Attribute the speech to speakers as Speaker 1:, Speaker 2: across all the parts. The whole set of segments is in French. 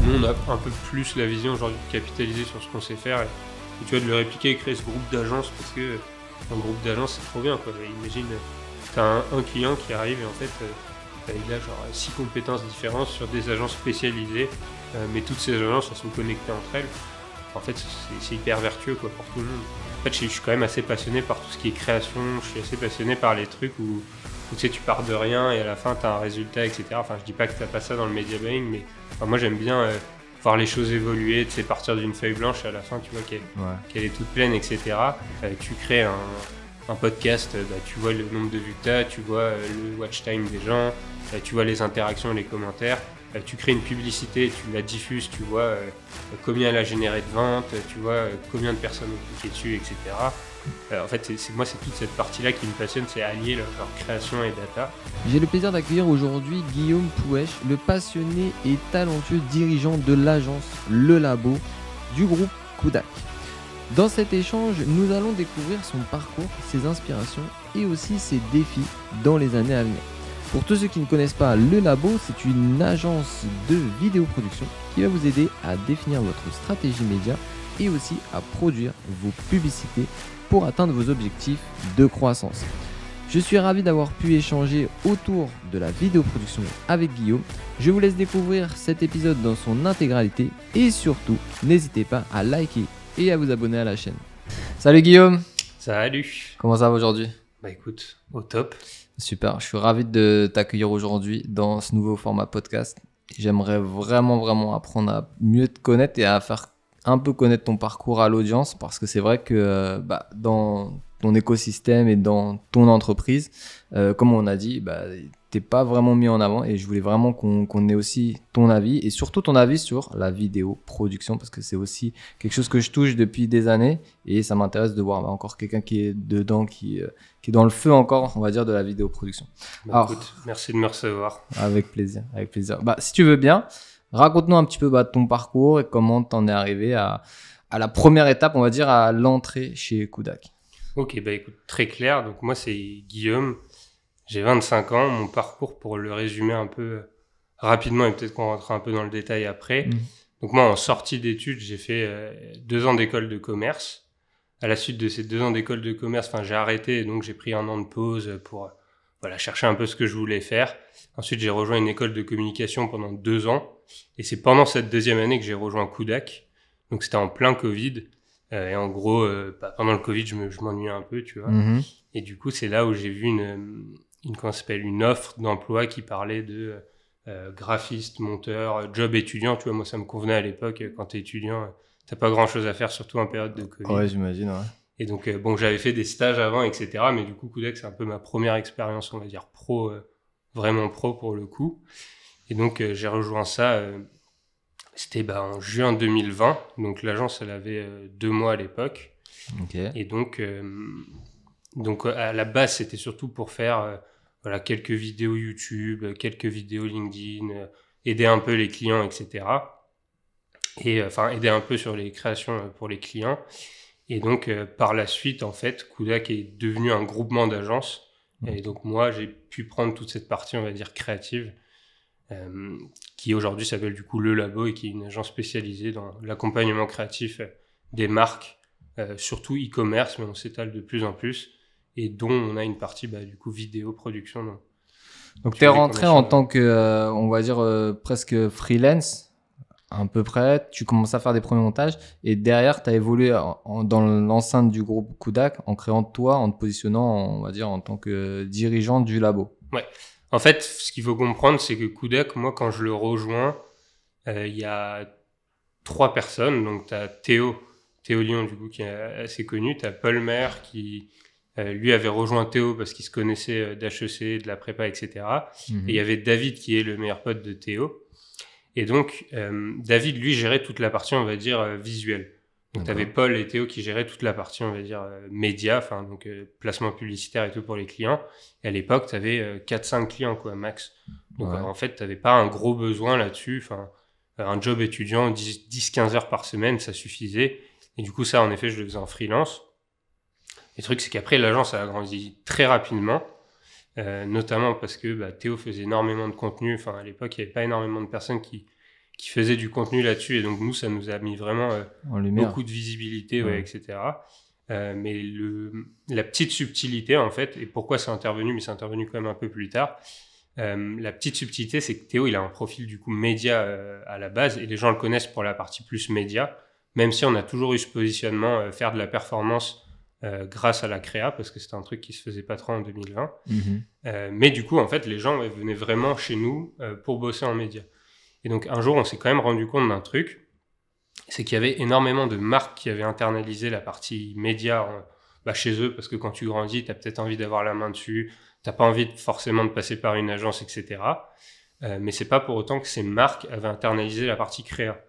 Speaker 1: nous, on a un peu plus la vision aujourd'hui de capitaliser sur ce qu'on sait faire et tu vois, de le répliquer et créer ce groupe d'agences parce que un groupe d'agences, c'est trop bien, quoi. Imagine, t'as un client qui arrive et en fait, il a genre 6 compétences différentes sur des agences spécialisées, mais toutes ces agences, elles sont connectées entre elles. En fait, c'est hyper vertueux, quoi, pour tout le monde. En fait, je suis quand même assez passionné par tout ce qui est création, je suis assez passionné par les trucs où tu sais, tu pars de rien et à la fin, t'as un résultat, etc. Enfin, je dis pas que t'as pas ça dans le media buying, mais enfin, moi, j'aime bien voir les choses évoluer, tu sais, partir d'une feuille blanche et à la fin, tu vois qu'elle est toute pleine, etc. Tu crées un podcast, tu vois le nombre de vues que t'as, tu vois le watch time des gens, tu vois les interactions et les commentaires. Tu crées une publicité, tu la diffuses, tu vois combien elle a généré de ventes, tu vois combien de personnes ont cliqué dessus, etc. En fait, moi, c'est toute cette partie-là qui me passionne, c'est allier leur création et data.
Speaker 2: J'ai le plaisir d'accueillir aujourd'hui Guillaume Pouèche, le passionné et talentueux dirigeant de l'agence Le Labo du groupe Kudak. Dans cet échange, nous allons découvrir son parcours, ses inspirations et aussi ses défis dans les années à venir. Pour tous ceux qui ne connaissent pas Le Labo, c'est une agence de vidéoproduction qui va vous aider à définir votre stratégie média et aussi à produire vos publicités pour atteindre vos objectifs de croissance. Je suis ravi d'avoir pu échanger autour de la vidéoproduction avec Guillaume. Je vous laisse découvrir cet épisode dans son intégralité et surtout, n'hésitez pas à liker et à vous abonner à la chaîne. Salut Guillaume.
Speaker 1: Salut.
Speaker 2: Comment ça va aujourd'hui ?
Speaker 1: Bah écoute, au top.
Speaker 2: Super, je suis ravi de t'accueillir aujourd'hui dans ce nouveau format podcast. J'aimerais vraiment apprendre à mieux te connaître et à faire un peu connaître ton parcours à l'audience parce que c'est vrai que dans ton écosystème et dans ton entreprise, comme on a dit, t'es pas vraiment mis en avant et je voulais vraiment qu'on ait aussi ton avis et surtout ton avis sur la vidéo production parce que c'est aussi quelque chose que je touche depuis des années et ça m'intéresse de voir encore quelqu'un qui est dedans, qui est dans le feu encore, on va dire, de la vidéo production.
Speaker 1: Alors, écoute, merci de me recevoir.
Speaker 2: Avec plaisir. Si tu veux bien, raconte-nous un petit peu ton parcours et comment t'en es arrivé à la première étape, on va dire, à l'entrée chez Kudak.
Speaker 1: Ok, écoute, très clair. Donc moi, c'est Guillaume. J'ai 25 ans. Mon parcours, pour le résumer un peu rapidement, et peut-être qu'on rentrera un peu dans le détail après. Donc moi, en sortie d'études, j'ai fait 2 ans d'école de commerce. À la suite de ces 2 ans d'école de commerce, j'ai arrêté, et donc j'ai pris 1 an de pause pour chercher un peu ce que je voulais faire. Ensuite, j'ai rejoint une école de communication pendant 2 ans. Et c'est pendant cette 2e année que j'ai rejoint Kudak. Donc c'était en plein Covid. Et en gros, pendant le Covid, je m'ennuyais un peu, tu vois. Et du coup, c'est là où j'ai vu une offre d'emploi qui parlait de graphiste, monteur, job étudiant. Tu vois, moi, ça me convenait à l'époque. Quand t'es étudiant, t'as pas grand-chose à faire, surtout en période de Covid.
Speaker 2: Ouais, j'imagine, ouais.
Speaker 1: Et donc, j'avais fait des stages avant, etc. Mais du coup, Kudak, c'est un peu ma première expérience, on va dire, pro, vraiment pro pour le coup. Et donc, j'ai rejoint ça... C'était en juin 2020, donc l'agence elle avait 2 mois à l'époque.
Speaker 2: Okay.
Speaker 1: Et donc à la base c'était surtout pour faire quelques vidéos YouTube, quelques vidéos LinkedIn, aider un peu les clients, etc. Et aider un peu sur les créations pour les clients. Et donc par la suite en fait Kudak est devenu un groupement d'agences. Et donc moi j'ai pu prendre toute cette partie on va dire créative. Qui aujourd'hui s'appelle du coup Le Labo et qui est une agence spécialisée dans l'accompagnement créatif des marques, surtout e-commerce, mais on s'étale de plus en plus, et dont on a une partie du coup vidéo production.
Speaker 2: Donc tu es rentré en tant que, on va dire, presque freelance, à peu près, tu commences à faire des premiers montages, et derrière tu as évolué dans l'enceinte du groupe Kudak en créant toi, en te positionnant, on va dire, en tant que dirigeant du labo.
Speaker 1: Ouais. En fait, ce qu'il faut comprendre, c'est que Kudak, moi, quand je le rejoins, il y a 3 personnes. Donc, tu as Théo Lyon, du coup, qui est assez connu. Tu as Paul Maire, qui, lui, avait rejoint Théo parce qu'il se connaissait d'HEC, de la prépa, etc. Et il y avait David, qui est le meilleur pote de Théo. Et donc, David, lui, gérait toute la partie, on va dire, visuelle. Donc, tu avais Paul et Théo qui géraient toute la partie, on va dire, média, donc placement publicitaire et tout pour les clients. Et à l'époque, tu avais 4-5 clients, quoi, max. Donc, en fait, tu n'avais pas un gros besoin là-dessus. Un job étudiant, 10-15 heures par semaine, ça suffisait. Et du coup, ça, en effet, je le faisais en freelance. Le truc, c'est qu'après, l'agence a grandi très rapidement, notamment parce que Théo faisait énormément de contenu. À l'époque, il n'y avait pas énormément de personnes qui qui faisaient du contenu là-dessus. Et donc, nous, ça nous a mis vraiment
Speaker 2: En lumière.
Speaker 1: beaucoup de visibilité, etc. Mais la petite subtilité, en fait, et pourquoi c'est intervenu, mais c'est intervenu quand même un peu plus tard, la petite subtilité, c'est que Théo, il a un profil du coup média à la base, et les gens le connaissent pour la partie plus média, même si on a toujours eu ce positionnement, faire de la performance grâce à la créa, parce que c'était un truc qui se faisait pas trop en 2020. Mais du coup, en fait, les gens venaient vraiment chez nous pour bosser en média. Et donc, un jour, on s'est quand même rendu compte d'un truc, c'est qu'il y avait énormément de marques qui avaient internalisé la partie média chez eux, parce que quand tu grandis, tu as peut-être envie d'avoir la main dessus, t'as pas envie forcément de passer par une agence, etc. Mais c'est pas pour autant que ces marques avaient internalisé la partie créa.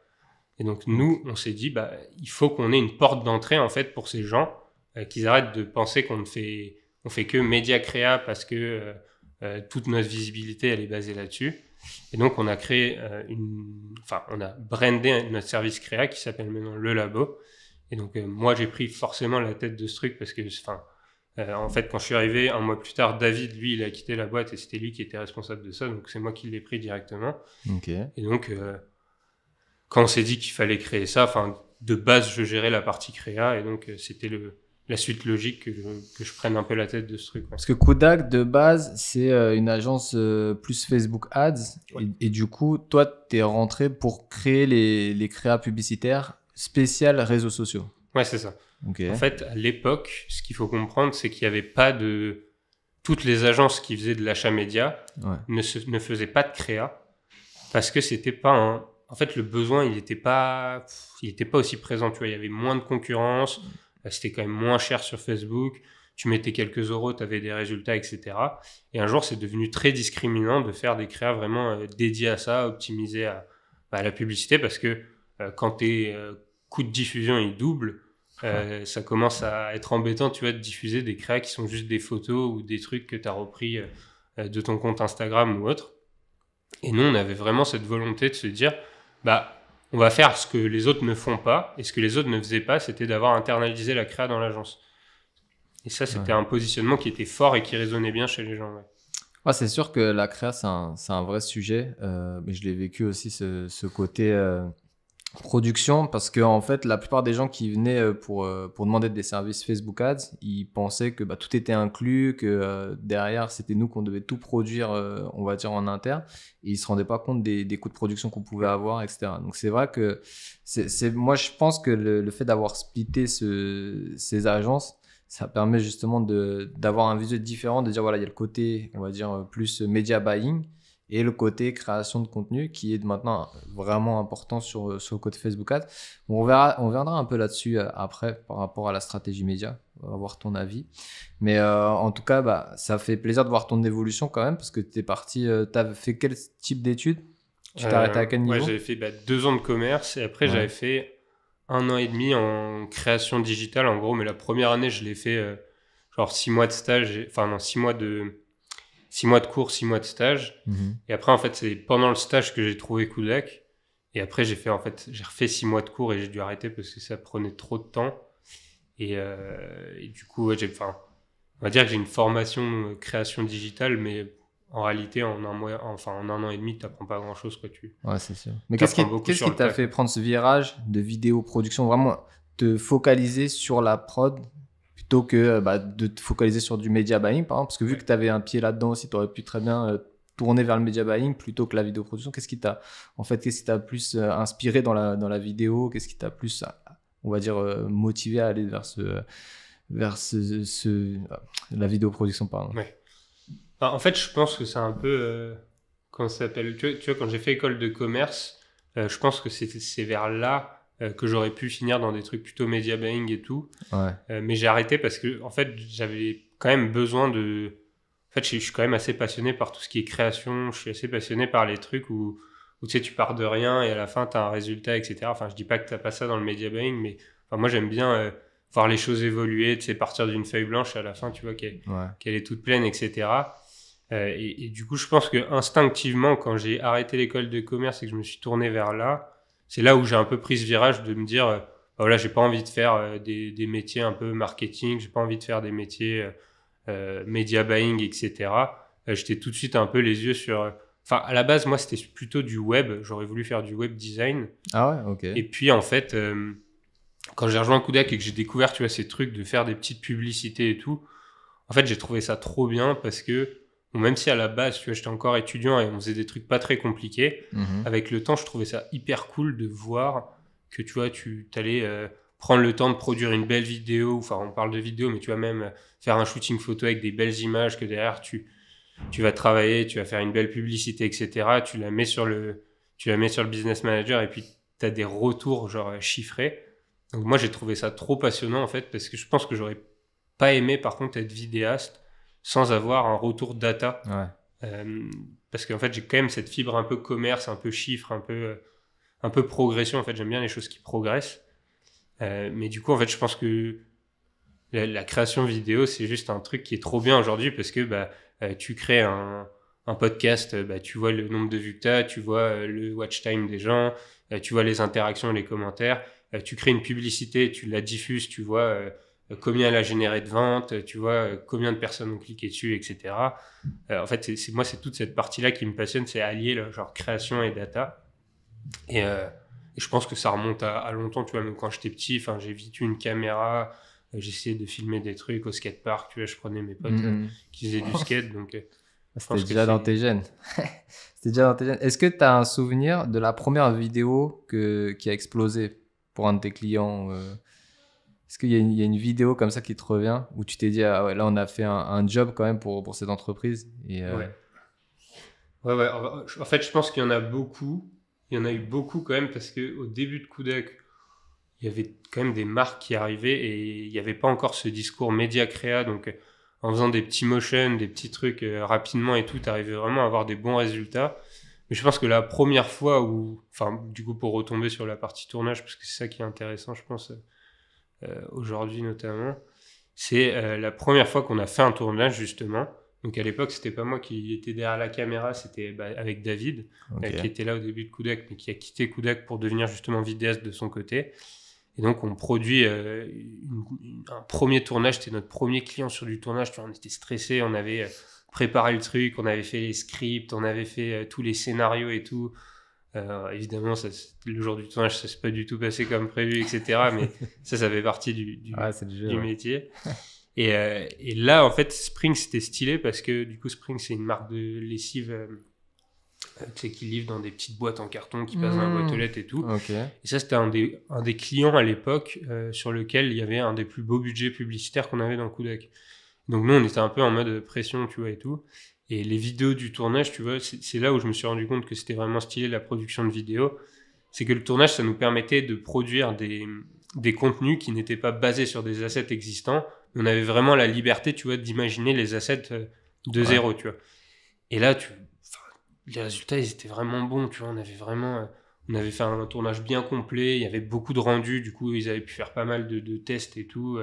Speaker 1: Et donc, nous, on s'est dit, il faut qu'on ait une porte d'entrée, en fait, pour ces gens, qu'ils arrêtent de penser qu'on fait que média créa parce que toute notre visibilité, elle est basée là-dessus. Et donc, on a créé on a brandé notre service créa qui s'appelle maintenant Le Labo. Et donc, moi, j'ai pris forcément la tête de ce truc parce que, en fait, quand je suis arrivé, un mois plus tard, David, lui, il a quitté la boîte et c'était lui qui était responsable de ça. Donc, c'est moi qui l'ai pris directement.
Speaker 2: Okay.
Speaker 1: Et donc, quand on s'est dit qu'il fallait créer ça, de base, je gérais la partie créa. Et donc, c'était la suite logique que je prenne un peu la tête de ce truc. Ouais.
Speaker 2: Parce que Kudak, de base, c'est une agence plus Facebook Ads.
Speaker 1: Ouais.
Speaker 2: Et du coup, toi, t'es rentré pour créer les créas publicitaires spéciales réseaux sociaux.
Speaker 1: Ouais, c'est ça.
Speaker 2: Okay.
Speaker 1: En fait, à l'époque, ce qu'il faut comprendre, c'est qu'il n'y avait pas de... Toutes les agences qui faisaient de l'achat média ne faisaient pas de créa parce que c'était pas En fait, le besoin, il était pas aussi présent. Tu vois, il y avait moins de concurrence, c'était quand même moins cher sur Facebook. Tu mettais quelques euros, tu avais des résultats, etc. Et un jour, c'est devenu très discriminant de faire des créas vraiment dédiés à ça, optimisés à la publicité parce que quand tes coûts de diffusion, ils doublent, ça commence à être embêtant, tu vois, de diffuser des créas qui sont juste des photos ou des trucs que tu as repris de ton compte Instagram ou autre. Et nous, on avait vraiment cette volonté de se dire, on va faire ce que les autres ne font pas, et ce que les autres ne faisaient pas, c'était d'avoir internalisé la créa dans l'agence. Et ça, c'était un positionnement qui était fort et qui résonnait bien chez les gens. Ouais.
Speaker 2: Ouais, c'est sûr que la créa, c'est un vrai sujet, mais je l'ai vécu aussi, ce côté production, parce que en fait, la plupart des gens qui venaient pour demander des services Facebook Ads, ils pensaient que tout était inclus, que derrière, c'était nous qu'on devait tout produire, on va dire, en interne, et ils se rendaient pas compte des coûts de production qu'on pouvait avoir, etc. Donc, c'est vrai que moi, je pense que le fait d'avoir splitté ces agences, ça permet justement d'avoir un visuel différent, de dire, voilà, il y a le côté, on va dire, plus media buying, et le côté création de contenu qui est maintenant vraiment important sur le côté Facebook Ads. On reviendra un peu là-dessus après par rapport à la stratégie média. On va voir ton avis. Mais en tout cas, ça fait plaisir de voir ton évolution quand même parce que tu es parti, tu as fait quel type d'études? Tu t'es arrêté à quel niveau?
Speaker 1: Ouais, j'avais fait 2 ans de commerce et après j'avais fait 1 an et demi en création digitale en gros. Mais la première année, je l'ai fait 6 mois de stage, 6 mois de cours, 6 mois de stage. Et après, en fait, c'est pendant le stage que j'ai trouvé Kudak. Et après, j'ai refait 6 mois de cours et j'ai dû arrêter parce que ça prenait trop de temps. Et du coup, on va dire que j'ai une formation création digitale, mais en réalité, en un an et demi, t'apprends pas grand-chose, quoi.
Speaker 2: Ouais, c'est sûr. Mais qu'est-ce qui t'a fait prendre ce virage de vidéo production, vraiment te focaliser sur la prod plutôt que de te focaliser sur du media buying, par exemple, parce que vu que tu avais un pied là-dedans aussi, tu aurais pu très bien tourner vers le media buying plutôt que la vidéo production. Qu'est-ce qui t'a plus inspiré dans la vidéo? Qu'est-ce qui t'a plus, on va dire, motivé à aller vers la vidéo production, pardon?
Speaker 1: Ouais. En fait, je pense que c'est un peu comment ça s'appelle, tu vois, quand j'ai fait école de commerce, je pense que c'est vers là que j'aurais pu finir dans des trucs plutôt media buying et tout.
Speaker 2: Ouais.
Speaker 1: Mais j'ai arrêté parce que en fait, j'avais quand même besoin de... En fait, je suis quand même assez passionné par tout ce qui est création. Je suis assez passionné par les trucs où tu sais, tu pars de rien et à la fin, tu as un résultat, etc. Enfin, je dis pas que tu n'as pas ça dans le media buying, mais moi, j'aime bien voir les choses évoluer, tu sais, partir d'une feuille blanche et à la fin, tu vois, qu'elle est toute pleine, etc. Et du coup, je pense que instinctivement, quand j'ai arrêté l'école de commerce et que je me suis tourné vers là, c'est là où j'ai un peu pris ce virage de me dire, voilà, j'ai pas envie de faire des métiers un peu marketing, j'ai pas envie de faire des métiers media buying, etc. J'étais tout de suite un peu les yeux sur Enfin, à la base, moi, c'était plutôt du web. J'aurais voulu faire du web design.
Speaker 2: Ah ouais, ok.
Speaker 1: Et puis, en fait, quand j'ai rejoint Kudak et que j'ai découvert, tu vois, ces trucs de faire des petites publicités et tout, en fait, j'ai trouvé ça trop bien parce que, bon, même si à la base, tu vois, j'étais encore étudiant et on faisait des trucs pas très compliqués, avec le temps, je trouvais ça hyper cool de voir que, tu vois, tu t'allais prendre le temps de produire une belle vidéo. Enfin, on parle de vidéo, mais tu vas même faire un shooting photo avec des belles images que derrière, tu vas travailler, tu vas faire une belle publicité, etc. Tu la mets sur le business manager et puis tu as des retours genre chiffrés. Donc moi, j'ai trouvé ça trop passionnant en fait parce que je pense que j'aurais pas aimé par contre être vidéaste sans avoir un retour data.
Speaker 2: Ouais.
Speaker 1: Parce qu'en fait, j'ai quand même cette fibre un peu commerce, un peu chiffre, un peu progression. En fait, j'aime bien les choses qui progressent. Mais du coup, en fait, je pense que la création vidéo, c'est juste un truc qui est trop bien aujourd'hui parce que tu crées un podcast, tu vois le nombre de vues que tu as, tu vois le watch time des gens, tu vois les interactions et les commentaires, tu crées une publicité, tu la diffuses, tu vois combien elle a généré de ventes, tu vois combien de personnes ont cliqué dessus, etc. En fait, moi, c'est toute cette partie-là qui me passionne, c'est allier genre création et data. Et je pense que ça remonte à longtemps, tu vois, même quand j'étais petit, j'ai vite eu une caméra, j'essayais de filmer des trucs au skatepark, tu vois, je prenais mes potes qui faisaient du skate, donc
Speaker 2: c'était déjà dans tes gènes. C'était déjà dans tes gènes. Est-ce que tu as un souvenir de la première vidéo qui a explosé pour un de tes clients Est-ce qu'il y a une vidéo comme ça qui te revient où tu t'es dit, ah ouais, là on a fait un job quand même pour cette entreprise
Speaker 1: Ouais. En fait, je pense qu'il y en a beaucoup. Il y en a eu beaucoup quand même parce qu'au début de Kudak, il y avait quand même des marques qui arrivaient et il n'y avait pas encore ce discours média créa. Donc, en faisant des petits motions, des petits trucs rapidement et tout, tu arrivais vraiment à avoir des bons résultats. Mais je pense que la première fois où, du coup, pour retomber sur la partie tournage, parce que c'est ça qui est intéressant, je pense, aujourd'hui notamment, c'est la première fois qu'on a fait un tournage, justement. Donc à l'époque, c'était pas moi qui étais derrière la caméra, c'était avec David, qui était là au début de Kudak, mais qui a quitté Kudak pour devenir justement vidéaste de son côté. Et donc on produit un premier tournage, c'était notre premier client sur du tournage, on était stressés, on avait préparé le truc, on avait fait les scripts, on avait fait tous les scénarios et tout. Évidemment, le jour du tournage, ça s'est pas du tout passé comme prévu, etc. Mais ça fait partie du métier. Et là, en fait, Spring, c'était stylé parce que du coup, Spring, c'est une marque de lessive qui livre dans des petites boîtes en carton qui passent dans la boîte aux lettres et tout.
Speaker 2: Okay.
Speaker 1: Et ça, c'était un des clients à l'époque sur lequel il y avait un des plus beaux budgets publicitaires qu'on avait dans Kudak. Donc nous, on était un peu en mode pression, tu vois, et tout. Et les vidéos du tournage, tu vois, c'est là où je me suis rendu compte que c'était vraiment stylé la production de vidéos. C'est que le tournage, ça nous permettait de produire des contenus qui n'étaient pas basés sur des assets existants. On avait vraiment la liberté, tu vois, d'imaginer les assets de zéro, tu vois. Et là, les résultats, ils étaient vraiment bons, tu vois. On avait fait un tournage bien complet, il y avait beaucoup de rendus, du coup, ils avaient pu faire pas mal de tests et tout.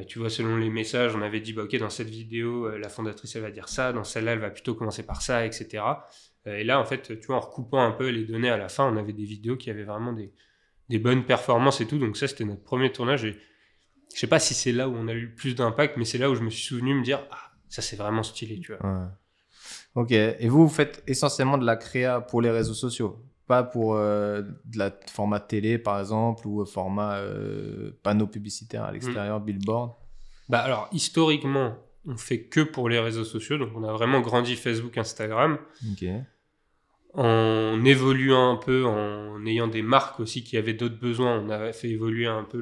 Speaker 1: Tu vois, selon les messages, on avait dit, ok, dans cette vidéo, la fondatrice, elle va dire ça, dans celle-là, elle va plutôt commencer par ça, etc. Et là, en fait, tu vois, en recoupant un peu les données à la fin, on avait des vidéos qui avaient vraiment des bonnes performances et tout. Donc ça, c'était notre premier tournage. Et je sais pas si c'est là où on a eu le plus d'impact, mais c'est là où je me suis souvenu me dire, ah, ça, c'est vraiment stylé, tu vois.
Speaker 2: Ouais. Ok. Et vous faites essentiellement de la créa pour les réseaux sociaux, pas pour de la format télé, par exemple, ou format panneau publicitaire à l'extérieur, billboard.
Speaker 1: Alors, historiquement, on fait que pour les réseaux sociaux. Donc, on a vraiment grandi Facebook, Instagram.
Speaker 2: Ok.
Speaker 1: En évoluant un peu, en ayant des marques aussi qui avaient d'autres besoins, on a fait évoluer un peu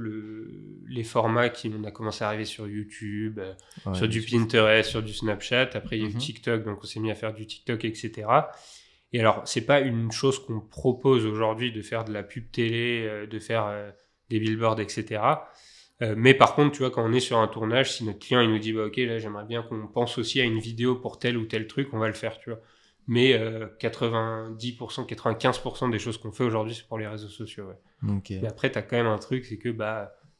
Speaker 1: les formats on a commencé à arriver sur YouTube, sur du Pinterest, sur du Snapchat. Après, il y a eu TikTok, donc on s'est mis à faire du TikTok, etc. Et alors, c'est pas une chose qu'on propose aujourd'hui de faire de la pub télé, de faire des billboards, etc. Mais par contre, tu vois, quand on est sur un tournage, si notre client il nous dit, ok, là, j'aimerais bien qu'on pense aussi à une vidéo pour tel ou tel truc, on va le faire, tu vois. Mais 90%, 95% des choses qu'on fait aujourd'hui, c'est pour les réseaux sociaux. Ouais.
Speaker 2: Okay.
Speaker 1: Mais après, tu as quand même un truc, c'est que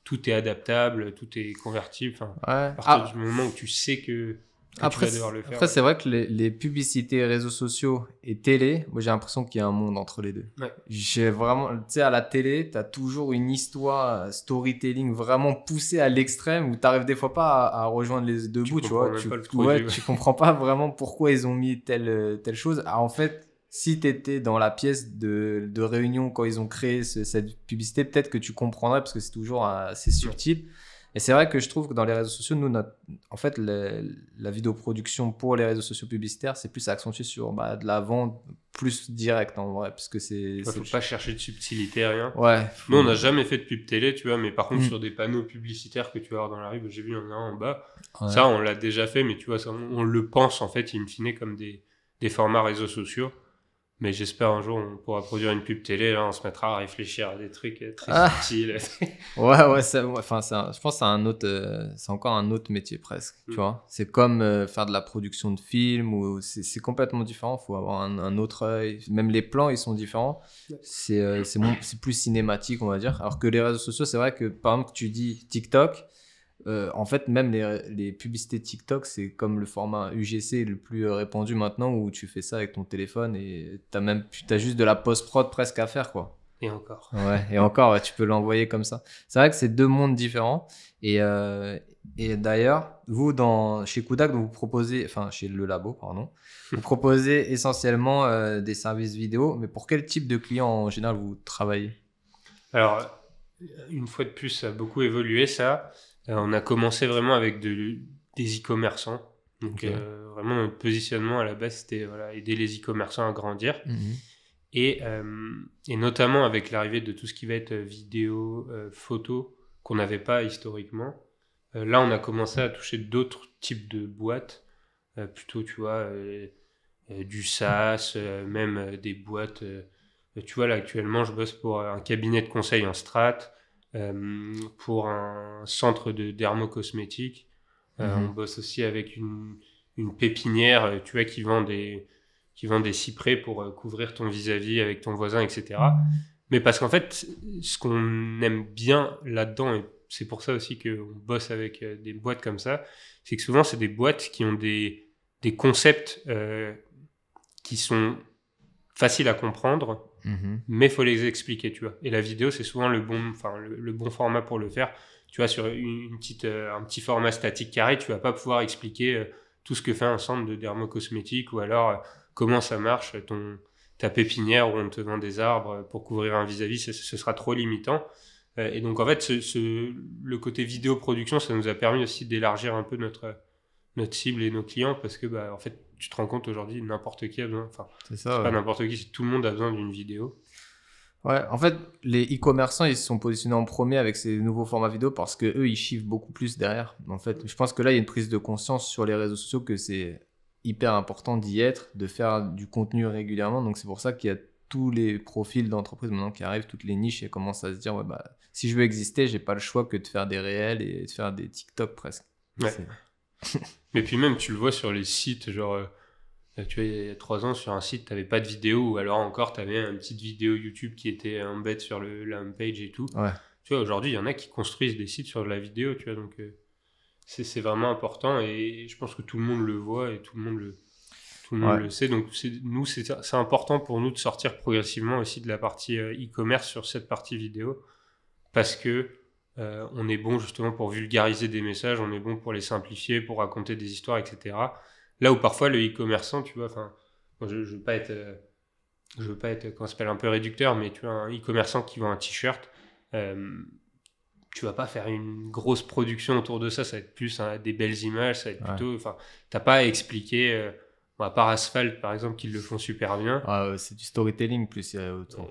Speaker 1: tout est adaptable, tout est convertible. À partir du moment où tu sais que tu vas devoir le faire.
Speaker 2: Après, c'est vrai que les publicités, réseaux sociaux et télé, moi j'ai l'impression qu'il y a un monde entre les deux.
Speaker 1: Ouais.
Speaker 2: J'ai vraiment, tu sais, à la télé, t'as toujours une histoire, storytelling vraiment poussée à l'extrême où t'arrives des fois pas à rejoindre les deux bouts, tu vois. Tu comprends pas vraiment pourquoi ils ont mis telle chose. Alors, en fait, si t'étais dans la pièce de réunion quand ils ont créé cette publicité, peut-être que tu comprendrais parce que c'est toujours assez subtil. Et c'est vrai que je trouve que dans les réseaux sociaux, nous, en fait, la vidéoproduction pour les réseaux sociaux publicitaires, c'est plus accentué sur de la vente plus directe en vrai. Parce que
Speaker 1: faut pas chercher de subtilité, rien.
Speaker 2: Ouais.
Speaker 1: Nous, on n'a jamais fait de pub télé, tu vois, mais par contre, sur des panneaux publicitaires que tu vas voir dans la rue, j'ai vu, il y en a un en bas. Ouais. Ça, on l'a déjà fait, mais tu vois, ça, on le pense, en fait, in fine, comme des formats réseaux sociaux. Mais j'espère un jour on pourra produire une pub télé, là on se mettra à réfléchir à des trucs très subtils.
Speaker 2: Ouais, je pense que c'est encore un autre métier presque, tu vois. C'est comme faire de la production de films, ou c'est complètement différent, il faut avoir un autre œil. Même les plans, ils sont différents. C'est plus cinématique, on va dire. Alors que les réseaux sociaux, c'est vrai que par exemple, tu dis TikTok, en fait, même les publicités TikTok, c'est comme le format UGC le plus répandu maintenant où tu fais ça avec ton téléphone et t'as juste de la post-prod presque à faire, quoi.
Speaker 1: Et encore.
Speaker 2: Ouais, et encore, ouais, tu peux l'envoyer comme ça. C'est vrai que c'est deux mondes différents. Et d'ailleurs, vous, chez Kudak, vous proposez, enfin, chez Le Labo, pardon, vous proposez essentiellement des services vidéo, mais pour quel type de clients en général vous travaillez? Alors,
Speaker 1: une fois de plus, ça a beaucoup évolué, ça. On a commencé vraiment avec des e-commerçants. Donc, vraiment, notre positionnement à la base, c'était aider les e-commerçants à grandir. Et notamment avec l'arrivée de tout ce qui va être vidéo, photo, qu'on n'avait pas historiquement. Là, on a commencé à toucher d'autres types de boîtes, plutôt, tu vois, du SaaS, même des boîtes. Tu vois, là, actuellement, je bosse pour un cabinet de conseil en strat, pour un centre de dermocosmétiques. On bosse aussi avec une pépinière, tu vois, qui vend des cyprès pour couvrir ton vis-à-vis avec ton voisin, etc. Mais parce qu'en fait, ce qu'on aime bien là-dedans, et c'est pour ça aussi qu'on bosse avec des boîtes comme ça, c'est que souvent, c'est des boîtes qui ont des concepts qui sont faciles à comprendre, mais il faut les expliquer, tu vois. Et la vidéo, c'est souvent le bon format pour le faire. Tu vois, sur un petit format statique carré, tu vas pas pouvoir expliquer tout ce que fait un centre de dermocosmétique ou alors comment ça marche, ta pépinière où on te vend des arbres pour couvrir un vis-à-vis, ce sera trop limitant. Et donc, en fait, le côté vidéo production, ça nous a permis aussi d'élargir un peu notre cible et nos clients parce que, en fait, tu te rends compte aujourd'hui, n'importe qui a besoin, pas n'importe qui, tout le monde a besoin d'une vidéo.
Speaker 2: Ouais, en fait, les e-commerçants, ils se sont positionnés en premier avec ces nouveaux formats vidéo parce que eux, ils chiffrent beaucoup plus derrière. En fait, je pense que là, il y a une prise de conscience sur les réseaux sociaux que c'est hyper important d'y être, de faire du contenu régulièrement. Donc, c'est pour ça qu'il y a tous les profils d'entreprises maintenant qui arrivent, toutes les niches et commencent à se dire, si je veux exister, j'ai pas le choix que de faire des réels et de faire des TikTok presque.
Speaker 1: Ouais. Mais puis même, tu le vois sur les sites, genre, tu vois, il y a 3 ans, sur un site, tu n'avais pas de vidéo, ou alors encore, tu avais une petite vidéo YouTube qui était embed sur la homepage et tout. Ouais. Tu vois, aujourd'hui, il y en a qui construisent des sites sur de la vidéo, tu vois, donc c'est vraiment important, et je pense que tout le monde le voit, et tout le monde le sait, donc c'est important pour nous de sortir progressivement aussi de la partie e-commerce sur cette partie vidéo, parce que on est bon justement pour vulgariser des messages, on est bon pour les simplifier, pour raconter des histoires, etc. Là où parfois le e-commerçant, tu vois, je veux pas être comment ça s'appelle, un peu réducteur, mais tu vois, un e-commerçant qui vend un t-shirt, tu vas pas faire une grosse production autour de ça, ça va être plus des belles images, ça va être plutôt, t'as pas à expliquer, à part Asphalt par exemple, qui le font super bien.
Speaker 2: C'est du storytelling plus autour.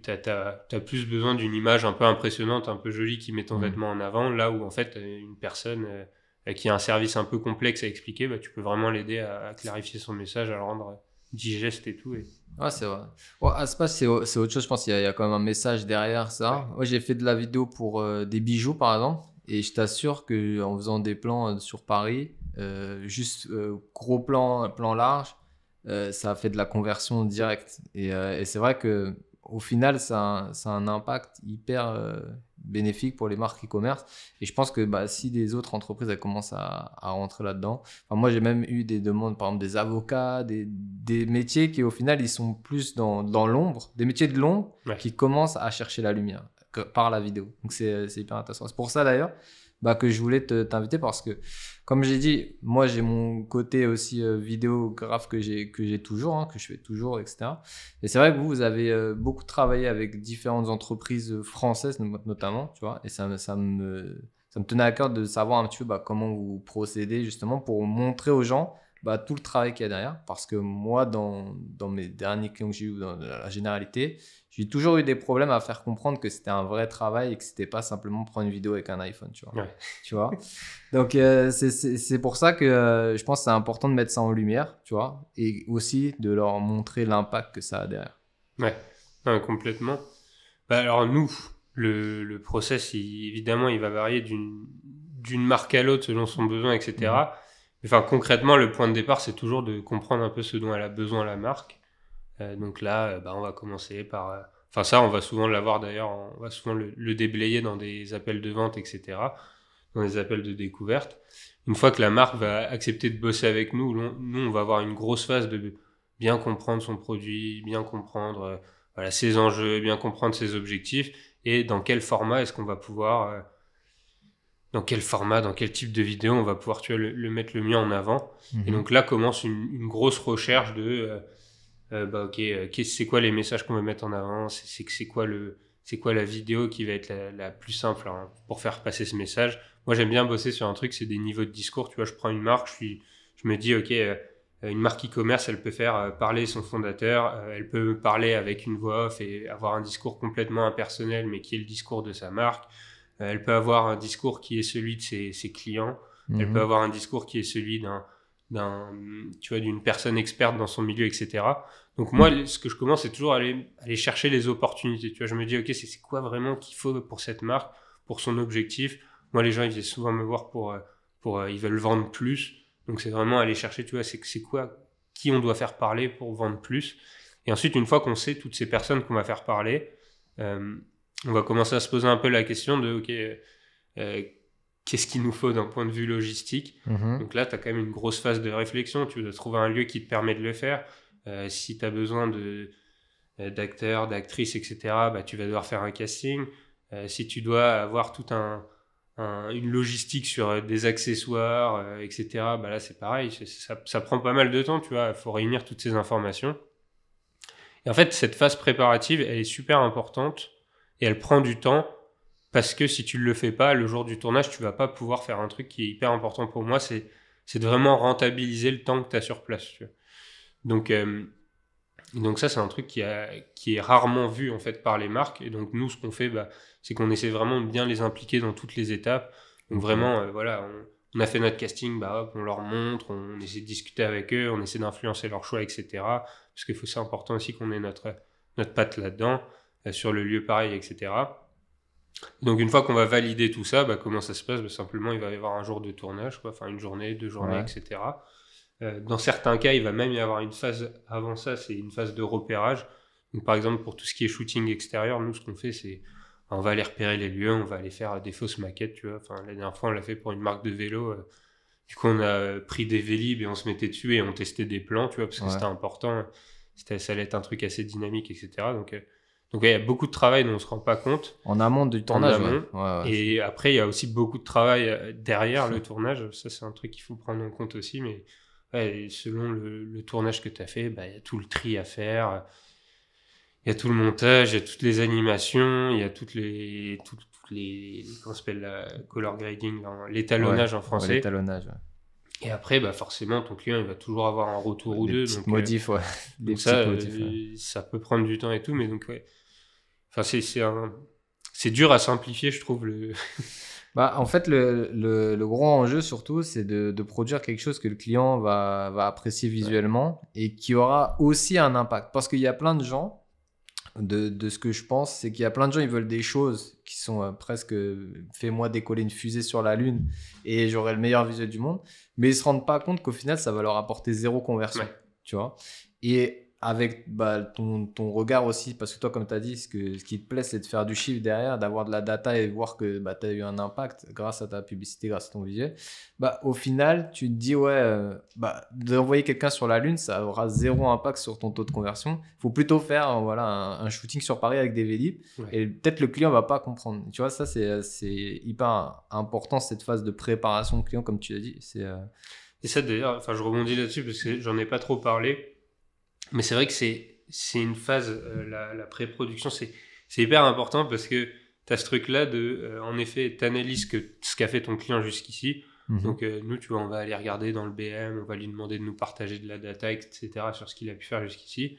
Speaker 1: T'as plus besoin d'une image un peu impressionnante, un peu jolie, qui met ton vêtement en avant, là où en fait une personne qui a un service un peu complexe à expliquer, tu peux vraiment l'aider à clarifier son message, à le rendre digeste et tout.
Speaker 2: C'est vrai. Asphalt, c'est autre chose, je pense qu'il y a quand même un message derrière ça. Moi, j'ai fait de la vidéo pour des bijoux par exemple, et je t'assure qu'en faisant des plans sur Paris, juste gros plan large, ça a fait de la conversion directe. Et c'est vrai que au final, ça a un impact hyper bénéfique pour les marques e-commerce. Et je pense que si des autres entreprises elles commencent à rentrer là-dedans, moi j'ai même eu des demandes, par exemple des avocats, des métiers qui au final ils sont plus dans l'ombre, des métiers de l'ombre qui commencent à chercher la lumière par la vidéo. Donc c'est hyper intéressant. C'est pour ça d'ailleurs que je voulais t'inviter parce que, comme j'ai dit, moi j'ai mon côté aussi vidéographe que j'ai toujours, que je fais toujours, etc. Et c'est vrai que vous avez beaucoup travaillé avec différentes entreprises françaises notamment, tu vois, et ça me tenait à cœur de savoir un petit peu comment vous procédez justement pour montrer aux gens tout le travail qu'il y a derrière. Parce que moi, dans mes derniers clients que j'ai eu dans la généralité, j'ai toujours eu des problèmes à faire comprendre que c'était un vrai travail et que c'était pas simplement prendre une vidéo avec un iPhone, tu vois.
Speaker 1: Ouais.
Speaker 2: Tu vois. Donc, c'est pour ça que je pense que c'est important de mettre ça en lumière, tu vois, et aussi de leur montrer l'impact que ça a derrière.
Speaker 1: Ouais, complètement. Alors nous, le process, évidemment, il va varier d'une marque à l'autre selon son besoin, etc. Enfin, concrètement, le point de départ, c'est toujours de comprendre un peu ce dont elle a besoin la marque. Donc là, on va commencer par... Enfin, ça, on va souvent l'avoir d'ailleurs, on va souvent le déblayer dans des appels de vente, etc., dans des appels de découverte. Une fois que la marque va accepter de bosser avec nous, on va avoir une grosse phase de bien comprendre son produit, bien comprendre ses enjeux, bien comprendre ses objectifs, et dans quel format est-ce qu'on va pouvoir... dans quel type de vidéo on va pouvoir le mettre le mieux en avant. Et donc là commence une grosse recherche de c'est quoi les messages qu'on veut mettre en avant, c'est quoi la vidéo qui va être la plus simple pour faire passer ce message. Moi j'aime bien bosser sur un truc, c'est des niveaux de discours. Tu vois, je prends une marque, je me dis une marque e-commerce, elle peut faire parler son fondateur, elle peut parler avec une voix off et avoir un discours complètement impersonnel mais qui est le discours de sa marque. Elle peut avoir un discours qui est celui de ses clients. Elle peut avoir un discours qui est celui d'une personne experte dans son milieu, etc. Donc moi, ce que je commence, c'est toujours aller chercher les opportunités. Tu vois, je me dis, ok, c'est quoi vraiment qu'il faut pour cette marque, pour son objectif. Moi, les gens, ils viennent souvent me voir ils veulent vendre plus. Donc c'est vraiment aller chercher, tu vois, c'est quoi, qui on doit faire parler pour vendre plus. Et ensuite, une fois qu'on sait toutes ces personnes qu'on va faire parler, on va commencer à se poser un peu la question de qu'est-ce qu'il nous faut d'un point de vue logistique. Donc là, tu as quand même une grosse phase de réflexion. Tu dois trouver un lieu qui te permet de le faire. Si tu as besoin d'acteurs, d'actrices, etc., tu vas devoir faire un casting. Si tu dois avoir toute une logistique sur des accessoires, etc., là, c'est pareil. Ça prend pas mal de temps, tu vois. Il faut réunir toutes ces informations. Et en fait, cette phase préparative, elle est super importante. Et elle prend du temps parce que si tu ne le fais pas, le jour du tournage, tu ne vas pas pouvoir faire un truc qui est hyper important pour moi, c'est de vraiment rentabiliser le temps que tu as sur place. Tu vois. Donc ça, c'est un truc qui est rarement vu en fait par les marques. Et donc nous, ce qu'on fait, c'est qu'on essaie vraiment de bien les impliquer dans toutes les étapes. Donc vraiment, on a fait notre casting, on leur montre, on essaie de discuter avec eux, on essaie d'influencer leur choix, etc. Parce que c'est important aussi qu'on ait notre patte là-dedans. Sur le lieu pareil, etc. Donc une fois qu'on va valider tout ça, comment ça se passe ? Simplement, il va y avoir un jour de tournage, une journée, 2 journées, etc. Dans certains cas, il va même y avoir une phase avant ça, c'est une phase de repérage. Donc par exemple, pour tout ce qui est shooting extérieur, nous, ce qu'on fait, c'est on va aller repérer les lieux, on va aller faire des fausses maquettes, tu vois. La dernière fois, on l'a fait pour une marque de vélo. Du coup, on a pris des Vélib et on se mettait dessus et on testait des plans, tu vois, parce que c'était important. Ça allait être un truc assez dynamique, etc. Donc il y a beaucoup de travail dont on ne se rend pas compte.
Speaker 2: En amont du tournage.
Speaker 1: Et après, il y a aussi beaucoup de travail derrière le tournage. Ça, c'est un truc qu'il faut prendre en compte aussi. Mais selon le tournage que tu as fait, il y a tout le tri à faire. Il y a tout le montage, il y a toutes les animations, il y a toutes les comment ça s'appelle, la color grading, l'étalonnage en français.
Speaker 2: L'étalonnage,
Speaker 1: Et après, forcément, ton client, il va toujours avoir un retour ou deux.
Speaker 2: Des petits modifs,
Speaker 1: donc ça peut prendre du temps et tout, mais donc, c'est dur à simplifier, je trouve.
Speaker 2: En fait, le gros enjeu, surtout, c'est de produire quelque chose que le client va apprécier visuellement et qui aura aussi un impact. Parce qu'il y a plein de gens, de ce que je pense, c'est qu'il y a plein de gens, ils veulent des choses qui sont presque fais-moi décoller une fusée sur la Lune et j'aurai le meilleur visuel du monde, mais ils se rendent pas compte qu'au final ça va leur apporter 0 conversion, tu vois. Et avec ton regard aussi, parce que toi, comme tu as dit, ce qui te plaît, c'est de faire du chiffre derrière, d'avoir de la data et voir que tu as eu un impact grâce à ta publicité, grâce à ton visuel. Au final, tu te dis, d'envoyer quelqu'un sur la Lune, ça aura zéro impact sur ton taux de conversion. Il faut plutôt faire un shooting sur Paris avec des Vélib. Ouais. Et peut-être le client ne va pas comprendre. Tu vois, ça, c'est hyper important, cette phase de préparation de client, comme tu l'as dit.
Speaker 1: Et ça, d'ailleurs, je rebondis là-dessus parce que j'en ai pas trop parlé. Mais c'est vrai que c'est une phase, la pré-production, c'est hyper important parce que tu as ce truc-là en effet, tu analyses ce qu'a fait ton client jusqu'ici. Mm-hmm. Donc, nous, tu vois, on va aller regarder dans le BM, on va lui demander de nous partager de la data, etc., sur ce qu'il a pu faire jusqu'ici.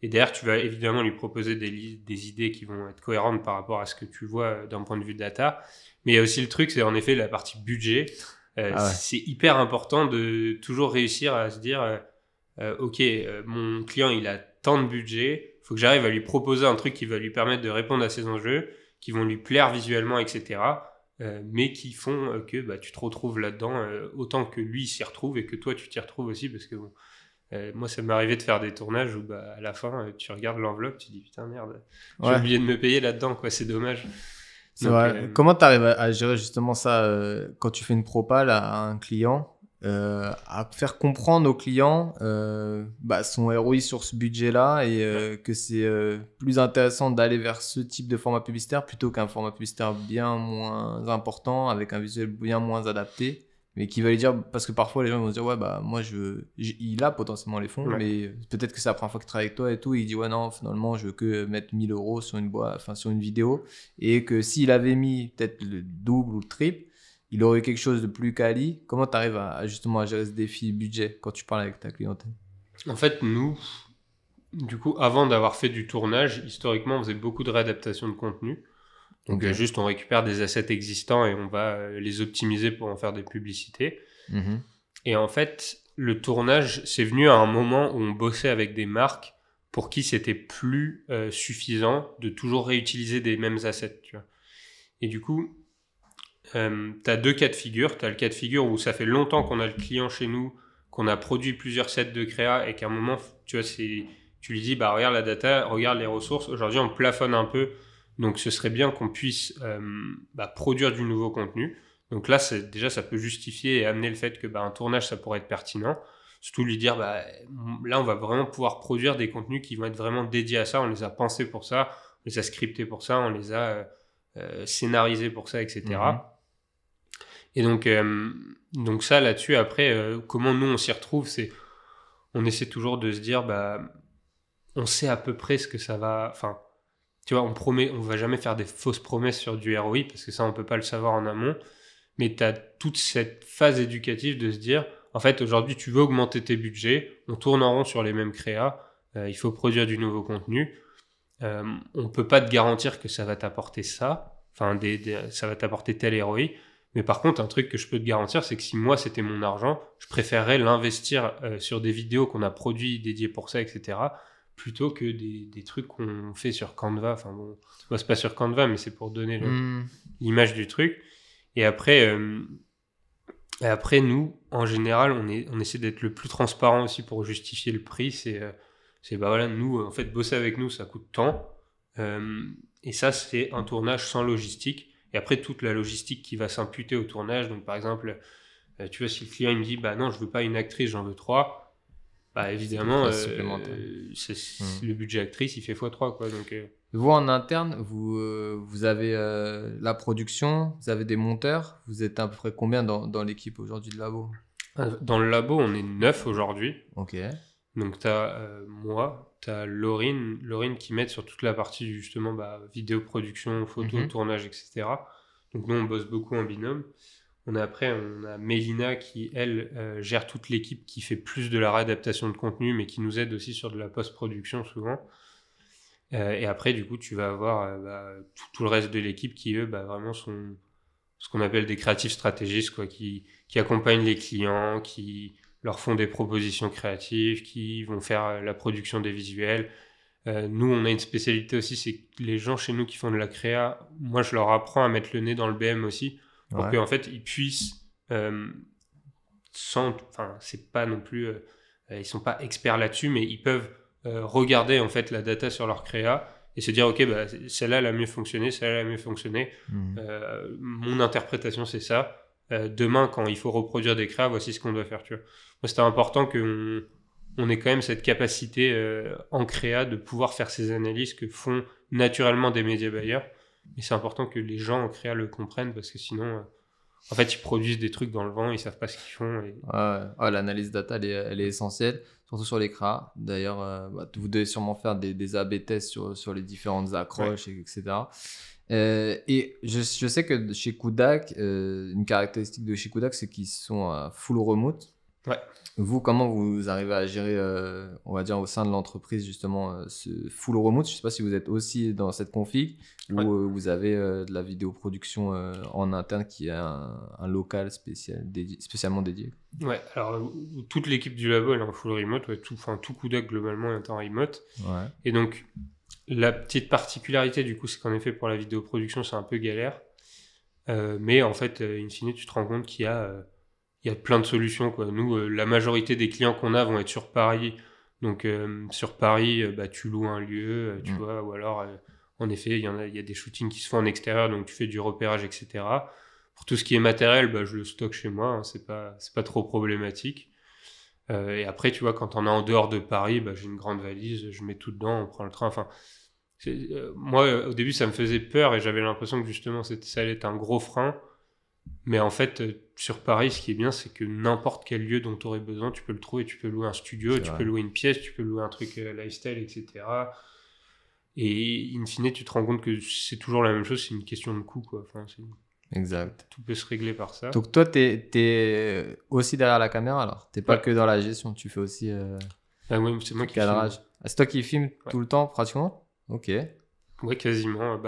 Speaker 1: Et derrière, tu vas évidemment lui proposer des idées qui vont être cohérentes par rapport à ce que tu vois d'un point de vue data. Mais il y a aussi le truc, c'est en effet la partie budget. C'est hyper important de toujours réussir à se dire... mon client il a tant de budget, il faut que j'arrive à lui proposer un truc qui va lui permettre de répondre à ses enjeux, qui vont lui plaire visuellement, etc. Mais qui font que tu te retrouves là-dedans autant que lui il s'y retrouve et que toi tu t'y retrouves aussi, parce que moi ça m'est arrivé de faire des tournages où à la fin tu regardes l'enveloppe, tu dis putain merde, j'ai oublié de me payer là-dedans, quoi, c'est dommage.
Speaker 2: C'est vrai. Comment tu arrives à gérer justement ça quand tu fais une propale à un client, à faire comprendre au client son ROI sur ce budget-là et que c'est plus intéressant d'aller vers ce type de format publicitaire plutôt qu'un format publicitaire bien moins important avec un visuel bien moins adapté, mais qui va lui dire, parce que parfois les gens vont se dire moi il a potentiellement les fonds, mais peut-être que c'est la première fois qu'il travaille avec toi et tout, et il dit non, finalement je veux que mettre 1000 € sur sur une vidéo, et que s'il avait mis peut-être le double ou le triple, il aurait eu quelque chose de plus quali. Comment tu arrives justement à gérer ce défi budget quand tu parles avec ta clientèle?
Speaker 1: En fait, nous, du coup, avant d'avoir fait du tournage, historiquement, on faisait beaucoup de réadaptation de contenu. Donc, juste, on récupère des assets existants et on va les optimiser pour en faire des publicités. Mm-hmm. Et en fait, le tournage, c'est venu à un moment où on bossait avec des marques pour qui c'était plus suffisant de toujours réutiliser des mêmes assets, tu vois. Et du coup... t'as deux cas de figure. T'as le cas de figure où ça fait longtemps qu'on a le client chez nous, qu'on a produit plusieurs sets de créa et qu'à un moment, tu vois, tu lui dis, regarde la data, regarde les ressources. Aujourd'hui, on plafonne un peu, donc ce serait bien qu'on puisse produire du nouveau contenu. Donc là, déjà, ça peut justifier et amener le fait que un tournage, ça pourrait être pertinent. Surtout lui dire, là, on va vraiment pouvoir produire des contenus qui vont être vraiment dédiés à ça. On les a pensés pour ça, on les a scriptés pour ça, on les a scénarisés pour ça, etc. Mm-hmm. Et donc ça, là-dessus, après, comment nous, on s'y retrouve, on essaie toujours de se dire, on sait à peu près ce que ça va... Enfin, tu vois, on va jamais faire des fausses promesses sur du ROI, parce que ça, on peut pas le savoir en amont. Mais tu as toute cette phase éducative de se dire, en fait, aujourd'hui, tu veux augmenter tes budgets, on tourne en rond sur les mêmes créas, il faut produire du nouveau contenu. On peut pas te garantir que ça va t'apporter ça, enfin, ça va t'apporter tel ROI. Mais par contre, un truc que je peux te garantir, c'est que si moi, c'était mon argent, je préférerais l'investir sur des vidéos qu'on a produits dédiées pour ça, etc., plutôt que des trucs qu'on fait sur Canva. Enfin bon, c'est pas sur Canva, mais c'est pour donner l'image du truc. Et après, nous, en général, on essaie d'être le plus transparent aussi pour justifier le prix. Nous, en fait, bosser avec nous, ça coûte tant. Et ça, c'est un tournage sans logistique. Et après, toute la logistique qui va s'imputer au tournage. Donc, par exemple, tu vois, si le client il me dit non, je veux pas une actrice, j'en veux 3, évidemment, le budget actrice, il fait x3, quoi. Donc,
Speaker 2: Vous, en interne, vous avez la production, vous avez des monteurs. Vous êtes à peu près combien dans l'équipe aujourd'hui de labo?
Speaker 1: Dans le labo, on est 9 aujourd'hui.
Speaker 2: Ok.
Speaker 1: Donc, tu as moi, tu as Laurine qui m'aide sur toute la partie justement vidéo production, photo, tournage, etc. Donc, nous, on bosse beaucoup en binôme. On a Mélina qui, elle, gère toute l'équipe qui fait plus de la réadaptation de contenu, mais qui nous aide aussi sur de la post-production souvent. Et après, du coup, tu vas avoir tout le reste de l'équipe qui, eux, vraiment sont ce qu'on appelle des créatifs stratégistes, quoi, qui accompagnent les clients, qui leur font des propositions créatives, qui vont faire la production des visuels. Nous, on a une spécialité aussi, c'est que les gens chez nous qui font de la créa, moi, je leur apprends à mettre le nez dans le BM aussi, pour qu'en fait, ils puissent, c'est pas non plus, ils sont pas experts là-dessus, mais ils peuvent regarder en fait la data sur leur créa et se dire ok, bah, celle-là elle a mieux fonctionné, celle-là elle a mieux fonctionné, mon interprétation c'est ça. Demain quand il faut reproduire des créas, voici ce qu'on doit faire, tu vois. Moi c'était important qu'on on ait quand même cette capacité en créa de pouvoir faire ces analyses que font naturellement des média buyers, mais c'est important que les gens en créa le comprennent parce que sinon en fait ils produisent des trucs dans le vent, ils savent pas ce qu'ils font et...
Speaker 2: Ouais, l'analyse data, elle est essentielle, surtout sur les CRA. D'ailleurs, vous devez sûrement faire des A/B tests sur les différentes accroches, etc. Et je sais que chez Kudak, une caractéristique de chez Kudak, c'est qu'ils sont à full remote.
Speaker 1: Ouais.
Speaker 2: Vous, comment vous arrivez à gérer, on va dire, au sein de l'entreprise, justement, ce full remote? Je ne sais pas si vous êtes aussi dans cette config ou vous avez de la vidéoproduction en interne qui a un local spécialement dédié.
Speaker 1: Ouais, alors toute l'équipe du labo elle est en full remote, tout Kudak globalement est en remote. Ouais. Et donc, la petite particularité du coup, c'est qu'en effet, pour la vidéoproduction, c'est un peu galère. Mais en fait, in fine, tu te rends compte qu'il y a plein de solutions, quoi. Nous, la majorité des clients qu'on a vont être sur Paris. Donc, sur Paris, tu loues un lieu, tu vois, ou alors, en effet, il y a des shootings qui se font en extérieur, donc tu fais du repérage, etc. Pour tout ce qui est matériel, je le stocke chez moi, hein, c'est pas trop problématique. Et après, tu vois, quand on est en dehors de Paris, j'ai une grande valise, je mets tout dedans, on prend le train. Enfin, moi, au début, ça me faisait peur et j'avais l'impression que justement, ça allait être un gros frein. Mais en fait, sur Paris, ce qui est bien, c'est que n'importe quel lieu dont tu aurais besoin, tu peux le trouver. Tu peux louer un studio, tu peux louer une pièce, tu peux louer un truc lifestyle, etc. Et in fine, tu te rends compte que c'est toujours la même chose, c'est une question de coût, quoi. Enfin,
Speaker 2: exact.
Speaker 1: Tout peut se régler par ça.
Speaker 2: Donc toi, t'es aussi derrière la caméra alors? T'es pas que dans la gestion, tu fais aussi
Speaker 1: oui, c'est moi qui
Speaker 2: cadrage.
Speaker 1: filme.
Speaker 2: C'est toi qui filmes tout le temps pratiquement? Ok.
Speaker 1: Ouais, quasiment.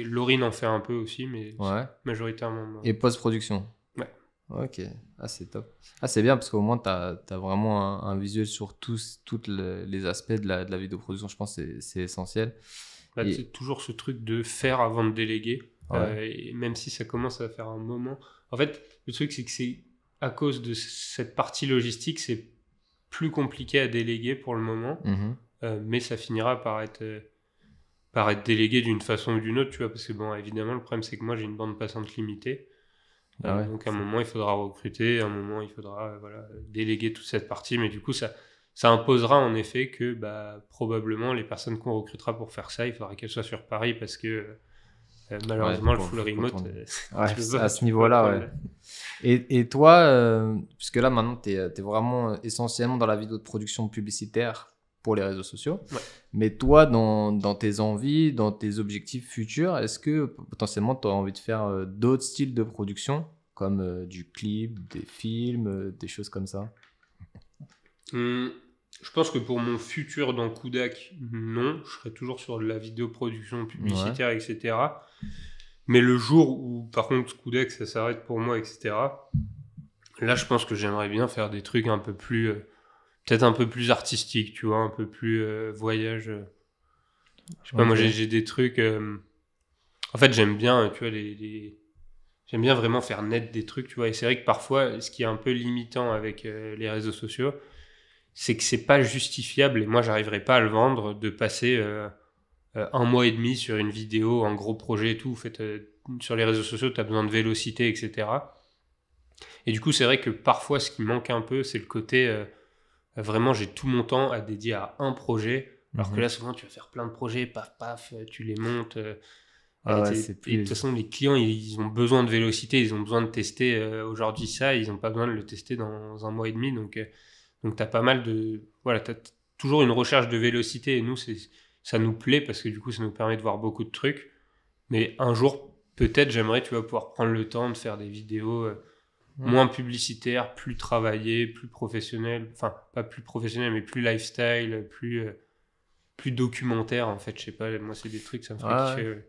Speaker 1: Laurine en fait un peu aussi, mais majoritairement moi.
Speaker 2: Et post-production?
Speaker 1: Ouais.
Speaker 2: Ok. Ah, c'est top. Ah, c'est bien parce qu'au moins, t'as vraiment un visuel sur tous les aspects de la vidéoproduction. Je pense que c'est essentiel.
Speaker 1: C'est toujours ce truc de faire avant de déléguer. Et même si ça commence à faire un moment. En fait, le truc, c'est que c'est à cause de cette partie logistique, c'est plus compliqué à déléguer pour le moment. Mais ça finira par être délégué d'une façon ou d'une autre, tu vois, parce que bon, évidemment, le problème, c'est que moi, j'ai une bande passante limitée. Donc, à un moment, il faudra recruter, à un moment, il faudra déléguer toute cette partie, mais du coup, ça imposera en effet que probablement les personnes qu'on recrutera pour faire ça, il faudra qu'elles soient sur Paris, parce que malheureusement, le full remote,
Speaker 2: à ce niveau-là, Et toi, puisque là, maintenant, tu es vraiment essentiellement dans la vidéo de production publicitaire pour les réseaux sociaux. Mais toi, dans tes envies, dans tes objectifs futurs, est-ce que potentiellement tu as envie de faire d'autres styles de production, comme du clip, des films, des choses comme ça?
Speaker 1: Je pense que pour mon futur dans Kudak, non. Je serai toujours sur de la vidéoproduction publicitaire, etc. Mais le jour où, par contre, Kudak, ça s'arrête pour moi, etc., là, je pense que j'aimerais bien faire des trucs un peu plus... peut-être un peu plus artistique, tu vois, un peu plus voyage. Je sais pas, moi j'ai des trucs... En fait, j'aime bien, tu vois, j'aime bien vraiment faire naître des trucs, tu vois. Et c'est vrai que parfois, ce qui est un peu limitant avec les réseaux sociaux, c'est que c'est pas justifiable, et moi, j'arriverai pas à le vendre, de passer 1 mois et demi sur une vidéo, un gros projet et tout. En fait, sur les réseaux sociaux, tu as besoin de vélocité, etc. Et du coup, c'est vrai que parfois, ce qui manque un peu, c'est le côté... vraiment, j'ai tout mon temps à dédier à un projet, alors que là, souvent, tu vas faire plein de projets, paf, tu les montes. Et de toute façon, les clients, ils ont besoin de vélocité, ils ont besoin de tester aujourd'hui ça, ils n'ont pas besoin de le tester dans 1 mois et demi. Donc tu as pas mal de... Voilà, tu as toujours une recherche de vélocité, et nous, ça nous plaît, parce que du coup, ça nous permet de voir beaucoup de trucs. Mais un jour, peut-être, j'aimerais, tu vas pouvoir prendre le temps de faire des vidéos... moins publicitaire, plus travaillé, plus professionnel, enfin pas plus professionnel mais plus lifestyle, plus documentaire en fait, je sais pas, moi c'est des trucs, ça me ferait kiffer.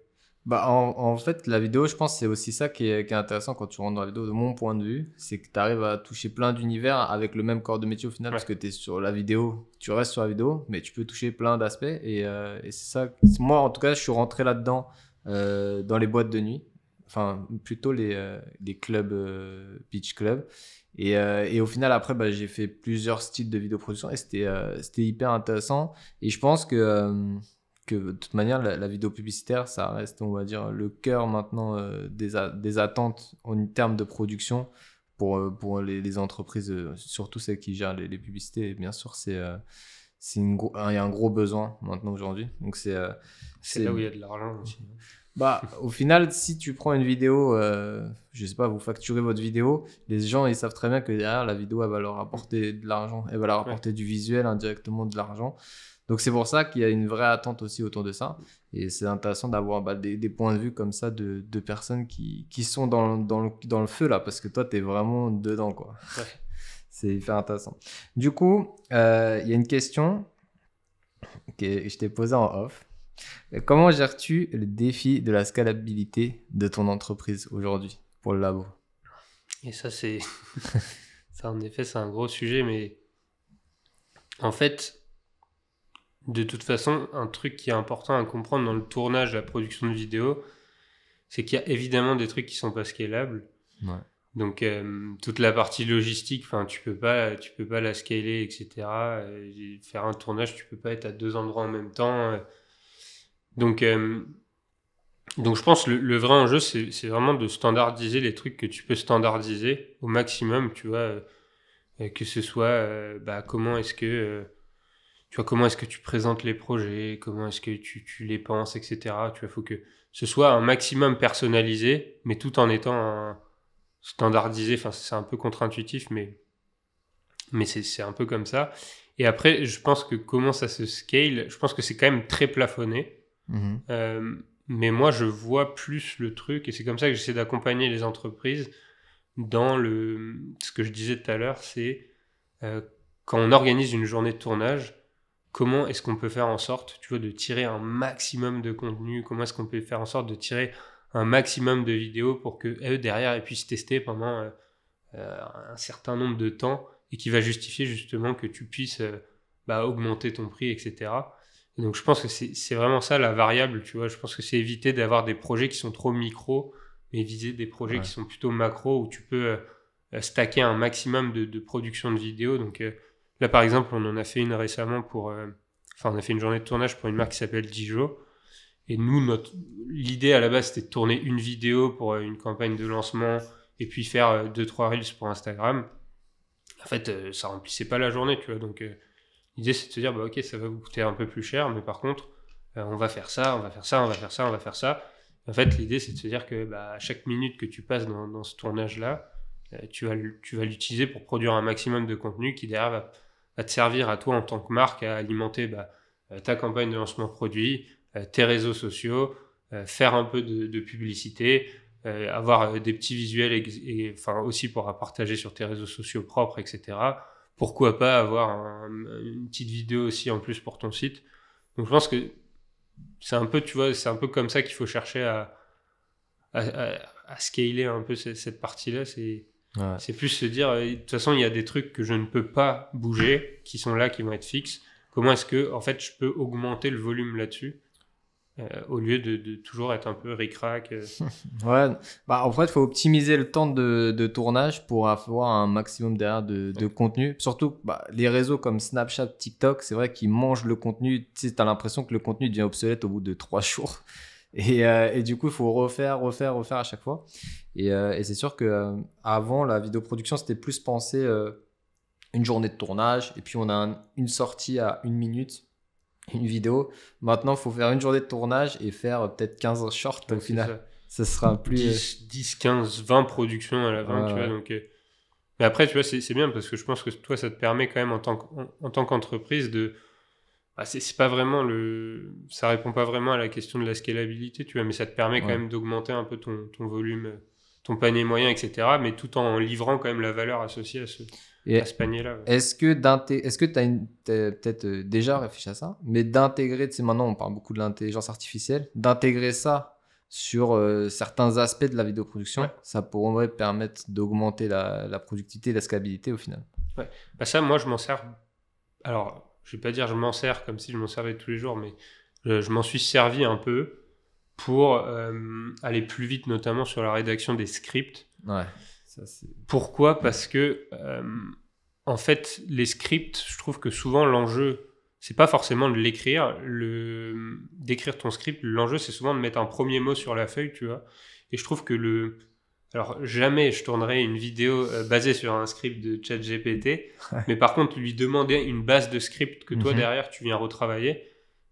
Speaker 2: En fait, la vidéo, je pense que c'est aussi ça qui est intéressant quand tu rentres dans la vidéo, de mon point de vue, c'est que tu arrives à toucher plein d'univers avec le même corps de métier au final, parce que tu es sur la vidéo, tu restes sur la vidéo, mais tu peux toucher plein d'aspects, et c'est ça, moi en tout cas, je suis rentré là-dedans dans les boîtes de nuit. enfin plutôt les clubs, beach club. Et au final, après, bah, j'ai fait plusieurs styles de vidéoproduction et c'était hyper intéressant. Et je pense que de toute manière, la vidéo publicitaire, ça reste, on va dire, le cœur maintenant des attentes en termes de production pour les entreprises, surtout celles qui gèrent les publicités. Et bien sûr, il y a un gros besoin maintenant aujourd'hui. Donc
Speaker 1: C'est là où il y a de l'argent aussi.
Speaker 2: bah, au final, si tu prends une vidéo, je sais pas, vous facturez votre vidéo, les gens, ils savent très bien que derrière, la vidéo, elle va leur apporter de l'argent. Elle va leur apporter du visuel, indirectement de l'argent. Donc, c'est pour ça qu'il y a une vraie attente aussi autour de ça. Et c'est intéressant d'avoir des points de vue comme ça de personnes qui sont dans le feu, là, parce que toi, tu es vraiment dedans, quoi.
Speaker 1: Ouais.
Speaker 2: C'est hyper intéressant. Du coup, il y a une question que je t'ai posée en off. Comment gères-tu le défi de la scalabilité de ton entreprise aujourd'hui pour le labo?
Speaker 1: Et ça, ça, en effet, c'est un gros sujet, mais en fait, de toute façon, un truc qui est important à comprendre dans le tournage, la production de vidéos, c'est qu'il y a évidemment des trucs qui sont pas scalables.
Speaker 2: Ouais.
Speaker 1: Donc, toute la partie logistique, tu peux pas la scaler, etc. Faire un tournage, tu peux pas être à 2 endroits en même temps. Donc je pense le vrai enjeu, c'est vraiment de standardiser les trucs que tu peux standardiser au maximum, tu vois, que ce soit comment est-ce que tu présentes les projets, comment est-ce que tu les penses, etc. Tu vois, faut que ce soit un maximum personnalisé, mais tout en étant standardisé. Enfin, c'est un peu contre-intuitif, mais c'est un peu comme ça. Et après, je pense que comment ça se scale, je pense que c'est quand même très plafonné. Mais moi je vois plus le truc et c'est comme ça que j'essaie d'accompagner les entreprises dans ce que je disais tout à l'heure, c'est quand on organise une journée de tournage, comment est-ce qu'on peut faire en sorte, tu vois, de tirer un maximum de contenu, comment est-ce qu'on peut faire en sorte de tirer un maximum de vidéos pour que eux derrière ils puissent tester pendant un certain nombre de temps et qui va justifier justement que tu puisses augmenter ton prix, etc. Et donc je pense que c'est vraiment ça la variable, tu vois. Je pense que c'est éviter d'avoir des projets qui sont trop micro, mais viser des projets qui sont plutôt macro, où tu peux stacker un maximum de production de vidéos. Donc là par exemple, on en a fait une récemment on a fait une journée de tournage pour une marque qui s'appelle Dijo. Et nous, l'idée à la base, c'était de tourner une vidéo pour une campagne de lancement et puis faire 2-3 reels pour Instagram. En fait, ça remplissait pas la journée, tu vois. Donc l'idée, c'est de se dire, ok, ça va vous coûter un peu plus cher, mais par contre, on va faire ça, on va faire ça, on va faire ça, on va faire ça. En fait, l'idée, c'est de se dire que à chaque minute que tu passes dans ce tournage-là, tu vas l'utiliser pour produire un maximum de contenu qui, derrière, va te servir à toi en tant que marque à alimenter ta campagne de lancement produit, tes réseaux sociaux, faire un peu de publicité, avoir des petits visuels aussi pour partager sur tes réseaux sociaux propres, etc. Pourquoi pas avoir une petite vidéo aussi en plus pour ton site. Donc je pense que c'est un peu, tu vois, c'est un peu comme ça qu'il faut chercher à scaler un peu cette partie-là. C'est plus se dire, de toute façon, il y a des trucs que je ne peux pas bouger, qui sont là, qui vont être fixes. Comment est-ce que, en fait, je peux augmenter le volume là-dessus au lieu de toujours être un peu ric-rac.
Speaker 2: Ouais, en fait, il faut optimiser le temps de tournage pour avoir un maximum derrière de contenu. Surtout, les réseaux comme Snapchat, TikTok, c'est vrai qu'ils mangent le contenu. Tu sais, t'as l'impression que le contenu devient obsolète au bout de 3 jours. Et du coup, il faut refaire à chaque fois. Et c'est sûr que avant, la vidéoproduction, c'était plus pensé une journée de tournage. Et puis, on a une sortie à 1 minute. Une vidéo. Maintenant, il faut faire une journée de tournage et faire peut-être 15 shorts au final. Ça sera plus...
Speaker 1: 10, 15, 20 productions à la fin, tu vois. Donc, mais après, tu vois, c'est bien parce que je pense que toi, ça te permet quand même en tant qu'entreprise de... c'est pas vraiment ça répond pas vraiment à la question de la scalabilité, tu vois, mais ça te permet quand même d'augmenter un peu ton volume, ton panier moyen, etc. Mais tout en livrant quand même la valeur associée à ce panier-là.
Speaker 2: Est-ce que tu as peut-être déjà réfléchi à ça, mais d'intégrer, tu sais, maintenant on parle beaucoup de l'intelligence artificielle, d'intégrer ça sur certains aspects de la vidéoproduction, ça pourrait permettre d'augmenter la productivité et la scalabilité au final.
Speaker 1: Ouais. Ça, moi, je m'en sers. Alors, je vais pas dire je m'en sers comme si je m'en servais tous les jours, mais je m'en suis servi un peu pour aller plus vite, notamment sur la rédaction des scripts.
Speaker 2: Ouais. Ça, c'est...
Speaker 1: Pourquoi ? Parce que, en fait, les scripts, je trouve que souvent l'enjeu, c'est pas forcément de l'écrire, d'écrire ton script. L'enjeu, c'est souvent de mettre un premier mot sur la feuille, tu vois. Et je trouve que alors, jamais je tournerai une vidéo basée sur un script de ChatGPT, mais par contre, lui demander une base de script que toi, derrière, tu viens retravailler,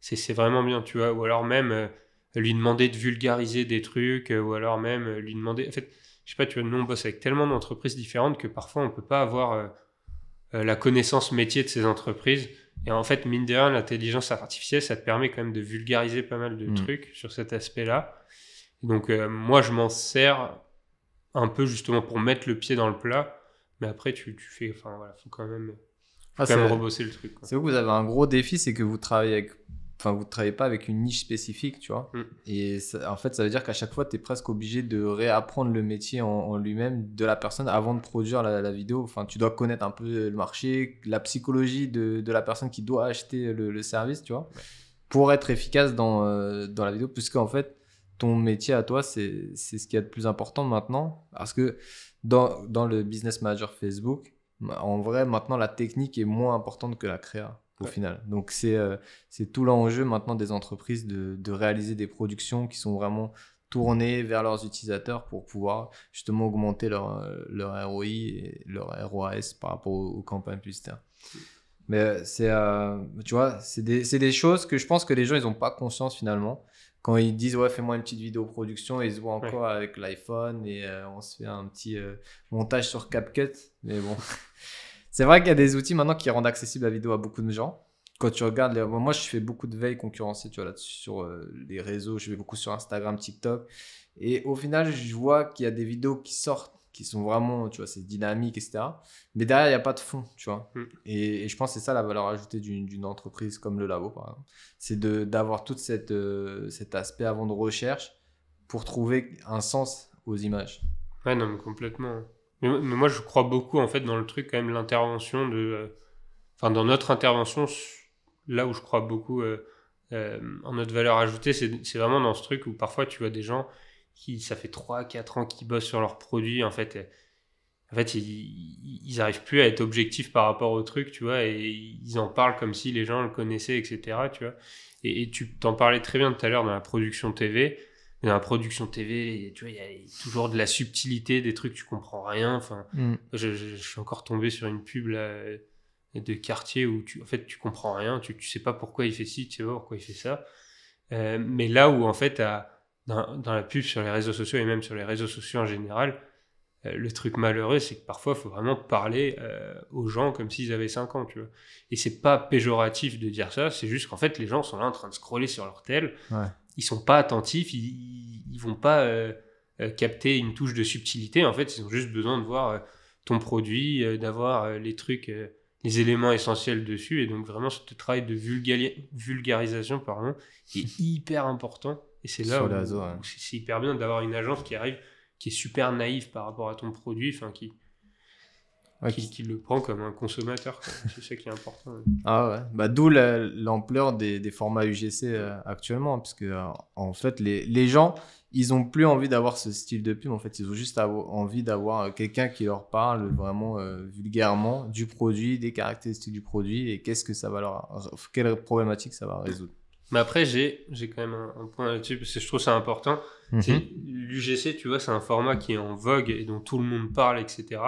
Speaker 1: c'est vraiment bien, tu vois. Ou alors même lui demander de vulgariser des trucs, ou alors même lui demander... En fait, je sais pas, tu vois, nous, on bosse avec tellement d'entreprises différentes que parfois, on peut pas avoir la connaissance métier de ces entreprises. Et en fait, mine de rien, l'intelligence artificielle, ça te permet quand même de vulgariser pas mal de trucs sur cet aspect-là. Et donc, moi, je m'en sers un peu justement pour mettre le pied dans le plat, mais après tu fais, enfin voilà, faut quand même rebosser le truc, quoi.
Speaker 2: C'est vous avez un gros défi, c'est que vous travaillez pas avec une niche spécifique, tu vois. Et ça, en fait, ça veut dire qu'à chaque fois, tu es presque obligé de réapprendre le métier en lui-même de la personne avant de produire la vidéo. Enfin, tu dois connaître un peu le marché, la psychologie de la personne qui doit acheter le service, tu vois, pour être efficace dans la vidéo, puisqu'en fait, ton métier à toi, c'est ce qu'il y a de plus important maintenant. Parce que dans le Business Manager Facebook, en vrai, maintenant, la technique est moins importante que la créa au final. Donc, c'est tout l'enjeu maintenant des entreprises de réaliser des productions qui sont vraiment tournées vers leurs utilisateurs pour pouvoir justement augmenter leur ROI et leur ROAS par rapport aux campagnes publicitaires. Mais tu vois, c'est des choses que je pense que les gens, ils n'ont pas conscience finalement. Quand ils disent ouais, fais-moi une petite vidéo production, ils se voient encore avec l'iPhone et on se fait un petit montage sur CapCut. Mais bon, c'est vrai qu'il y a des outils maintenant qui rendent accessible la vidéo à beaucoup de gens. Quand tu regardes, moi je fais beaucoup de veille concurrencée, tu vois, là-dessus, sur les réseaux, je vais beaucoup sur Instagram, TikTok. Et au final, je vois qu'il y a des vidéos qui sortent, qui sont vraiment, tu vois, c'est dynamique, etc. Mais derrière, il n'y a pas de fond, tu vois. Et je pense que c'est ça la valeur ajoutée d'une entreprise comme le labo, par exemple. C'est d'avoir tout cet aspect avant de recherche pour trouver un sens aux images.
Speaker 1: Ouais, non, mais complètement. Mais moi, je crois beaucoup, en fait, dans le truc, quand même, l'intervention dans notre intervention, là où je crois beaucoup en notre valeur ajoutée, c'est vraiment dans ce truc où parfois, tu vois des gens ça fait 3-4 ans qu'ils bossent sur leurs produits, en fait, ils arrivent plus à être objectifs par rapport au truc, tu vois, et ils en parlent comme si les gens le connaissaient, etc., tu vois. Et tu t'en parlais très bien tout à l'heure dans la production TV. Dans la production TV, tu vois, il y a toujours de la subtilité, des trucs, tu comprends rien. Enfin, je suis encore tombé sur une pub là, de quartier où en fait, tu comprends rien, tu sais pas pourquoi il fait ci, tu sais pas pourquoi il fait ça. Mais là où, en fait, dans la pub sur les réseaux sociaux et même sur les réseaux sociaux en général, le truc malheureux, c'est que parfois, il faut vraiment parler aux gens comme s'ils avaient 5 ans, tu vois. Et c'est pas péjoratif de dire ça, c'est juste qu'en fait, les gens sont là en train de scroller sur leur tel, ils sont pas attentifs, ils vont pas capter une touche de subtilité, en fait, ils ont juste besoin de voir ton produit, d'avoir les trucs, les éléments essentiels dessus, et donc vraiment, ce travail de vulgarisation, pardon, est hyper important. Et c'est là où c'est hyper bien d'avoir une agence qui arrive, qui est super naïve par rapport à ton produit, enfin qui le prend comme un consommateur, quoi. C'est ça qui est important.
Speaker 2: Ah ouais, bah, d'où l'ampleur des formats UGC actuellement, parce que en fait les gens, ils ont plus envie d'avoir ce style de pub, en fait ils ont juste envie d'avoir quelqu'un qui leur parle vraiment vulgairement du produit, des caractéristiques du produit et quelle problématique ça va résoudre.
Speaker 1: Mais après, j'ai quand même un point là-dessus, parce que je trouve ça important. C'est l'UGC, tu vois, c'est un format qui est en vogue et dont tout le monde parle, etc.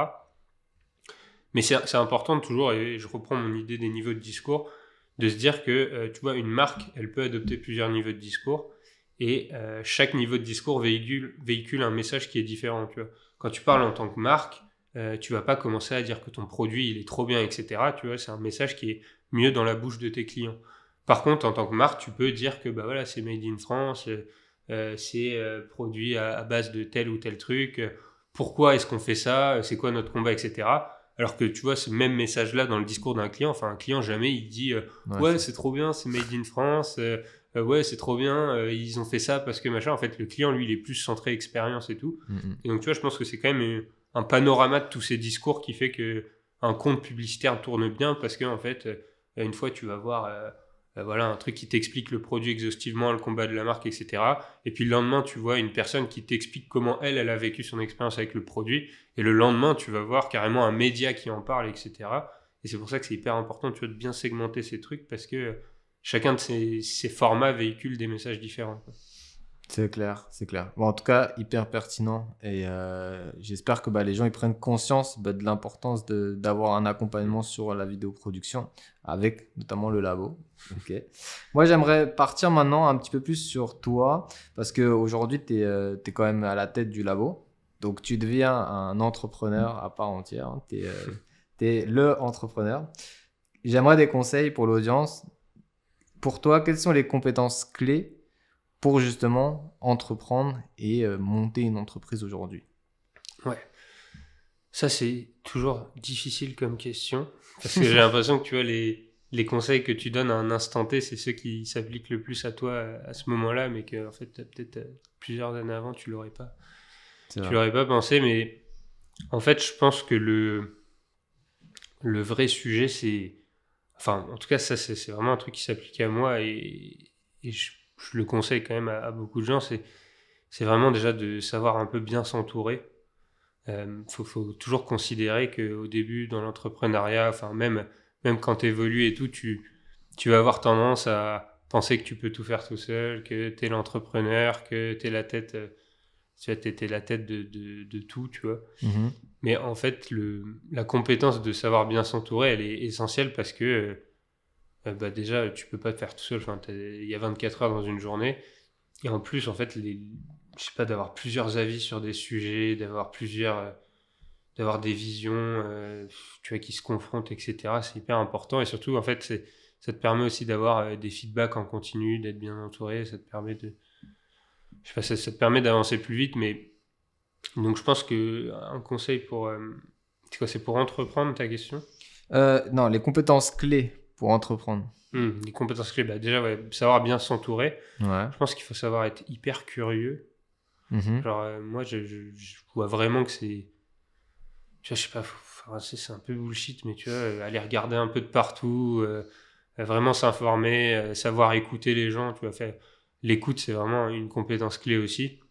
Speaker 1: Mais c'est important de toujours, et je reprends mon idée des niveaux de discours, de se dire que, tu vois, une marque, elle peut adopter plusieurs niveaux de discours, et chaque niveau de discours véhicule un message qui est différent, tu vois. Quand tu parles en tant que marque, tu vas pas commencer à dire que ton produit, il est trop bien, etc. Tu vois, c'est un message qui est mieux dans la bouche de tes clients. Par contre, en tant que marque, tu peux dire que bah voilà, c'est made in France, c'est produit à base de tel ou tel truc. Pourquoi est-ce qu'on fait ça ? C'est quoi notre combat, etc. Alors que tu vois, ce même message-là dans le discours d'un client, enfin un client jamais il dit ouais c'est trop bien, c'est made in France, ouais c'est trop bien, ils ont fait ça parce que machin. En fait, le client lui il est plus centré expérience et tout. Et donc tu vois, je pense que c'est quand même un panorama de tous ces discours qui fait que un compte publicitaire tourne bien parce que en fait une fois tu vas voir voilà, un truc qui t'explique le produit exhaustivement, le combat de la marque, etc. Et puis le lendemain, tu vois une personne qui t'explique comment elle a vécu son expérience avec le produit. Et le lendemain, tu vas voir carrément un média qui en parle, etc. Et c'est pour ça que c'est hyper important, tu vois, de bien segmenter ces trucs parce que chacun de ces formats véhicule des messages différents, quoi.
Speaker 2: C'est clair, c'est clair. Bon, en tout cas, hyper pertinent. Et j'espère que les gens ils prennent conscience de l'importance d'avoir un accompagnement sur la vidéoproduction, avec notamment le labo. Ok. Moi, j'aimerais partir maintenant un petit peu plus sur toi, parce qu'aujourd'hui, tu es quand même à la tête du labo. Donc, tu deviens un entrepreneur à part entière. Tu es le entrepreneur. J'aimerais des conseils pour l'audience. Pour toi, quelles sont les compétences clés pour justement entreprendre et monter une entreprise aujourd'hui?
Speaker 1: Ouais, ça c'est toujours difficile comme question, parce que j'ai l'impression que tu vois, les conseils que tu donnes à un instant T, c'est ceux qui s'appliquent le plus à toi à ce moment-là, mais que en fait, peut-être plusieurs années avant, tu l'aurais pas pensé. Mais en fait, je pense que le vrai sujet, c'est... Enfin, en tout cas, ça, c'est vraiment un truc qui s'applique à moi, et je le conseille quand même à beaucoup de gens, c'est vraiment déjà de savoir un peu bien s'entourer. Faut toujours considérer qu'au début, dans l'entrepreneuriat, enfin même quand tu évolues et tout, tu vas avoir tendance à penser que tu peux tout faire tout seul, que tu es l'entrepreneur, que tu es la tête, t'es la tête de tout, tu vois.
Speaker 2: Mhm.
Speaker 1: Mais en fait, la compétence de savoir bien s'entourer, elle est essentielle parce que déjà, tu peux pas te faire tout seul. Enfin, il y a 24 heures dans une journée. Et en plus, en fait, je sais pas, d'avoir plusieurs avis sur des sujets, d'avoir des visions, tu vois, qui se confrontent, etc. C'est hyper important. Et surtout, en fait, ça te permet aussi d'avoir des feedbacks en continu, d'être bien entouré. Ça te permet je sais pas, ça te permet d'avancer plus vite. Mais donc, je pense que un conseil pour, c'est quoi, c'est pour entreprendre, ta question?
Speaker 2: Non, les compétences clés pour entreprendre.
Speaker 1: Les compétences clés, déjà, ouais, savoir bien s'entourer.
Speaker 2: Ouais.
Speaker 1: Je pense qu'il faut savoir être hyper curieux.
Speaker 2: Mhm.
Speaker 1: Genre, moi, je vois vraiment que c'est... Tu vois, je sais pas, enfin, c'est un peu bullshit, mais tu vois, aller regarder un peu de partout, vraiment s'informer, savoir écouter les gens, tu vois, l'écoute, c'est vraiment une compétence clé aussi.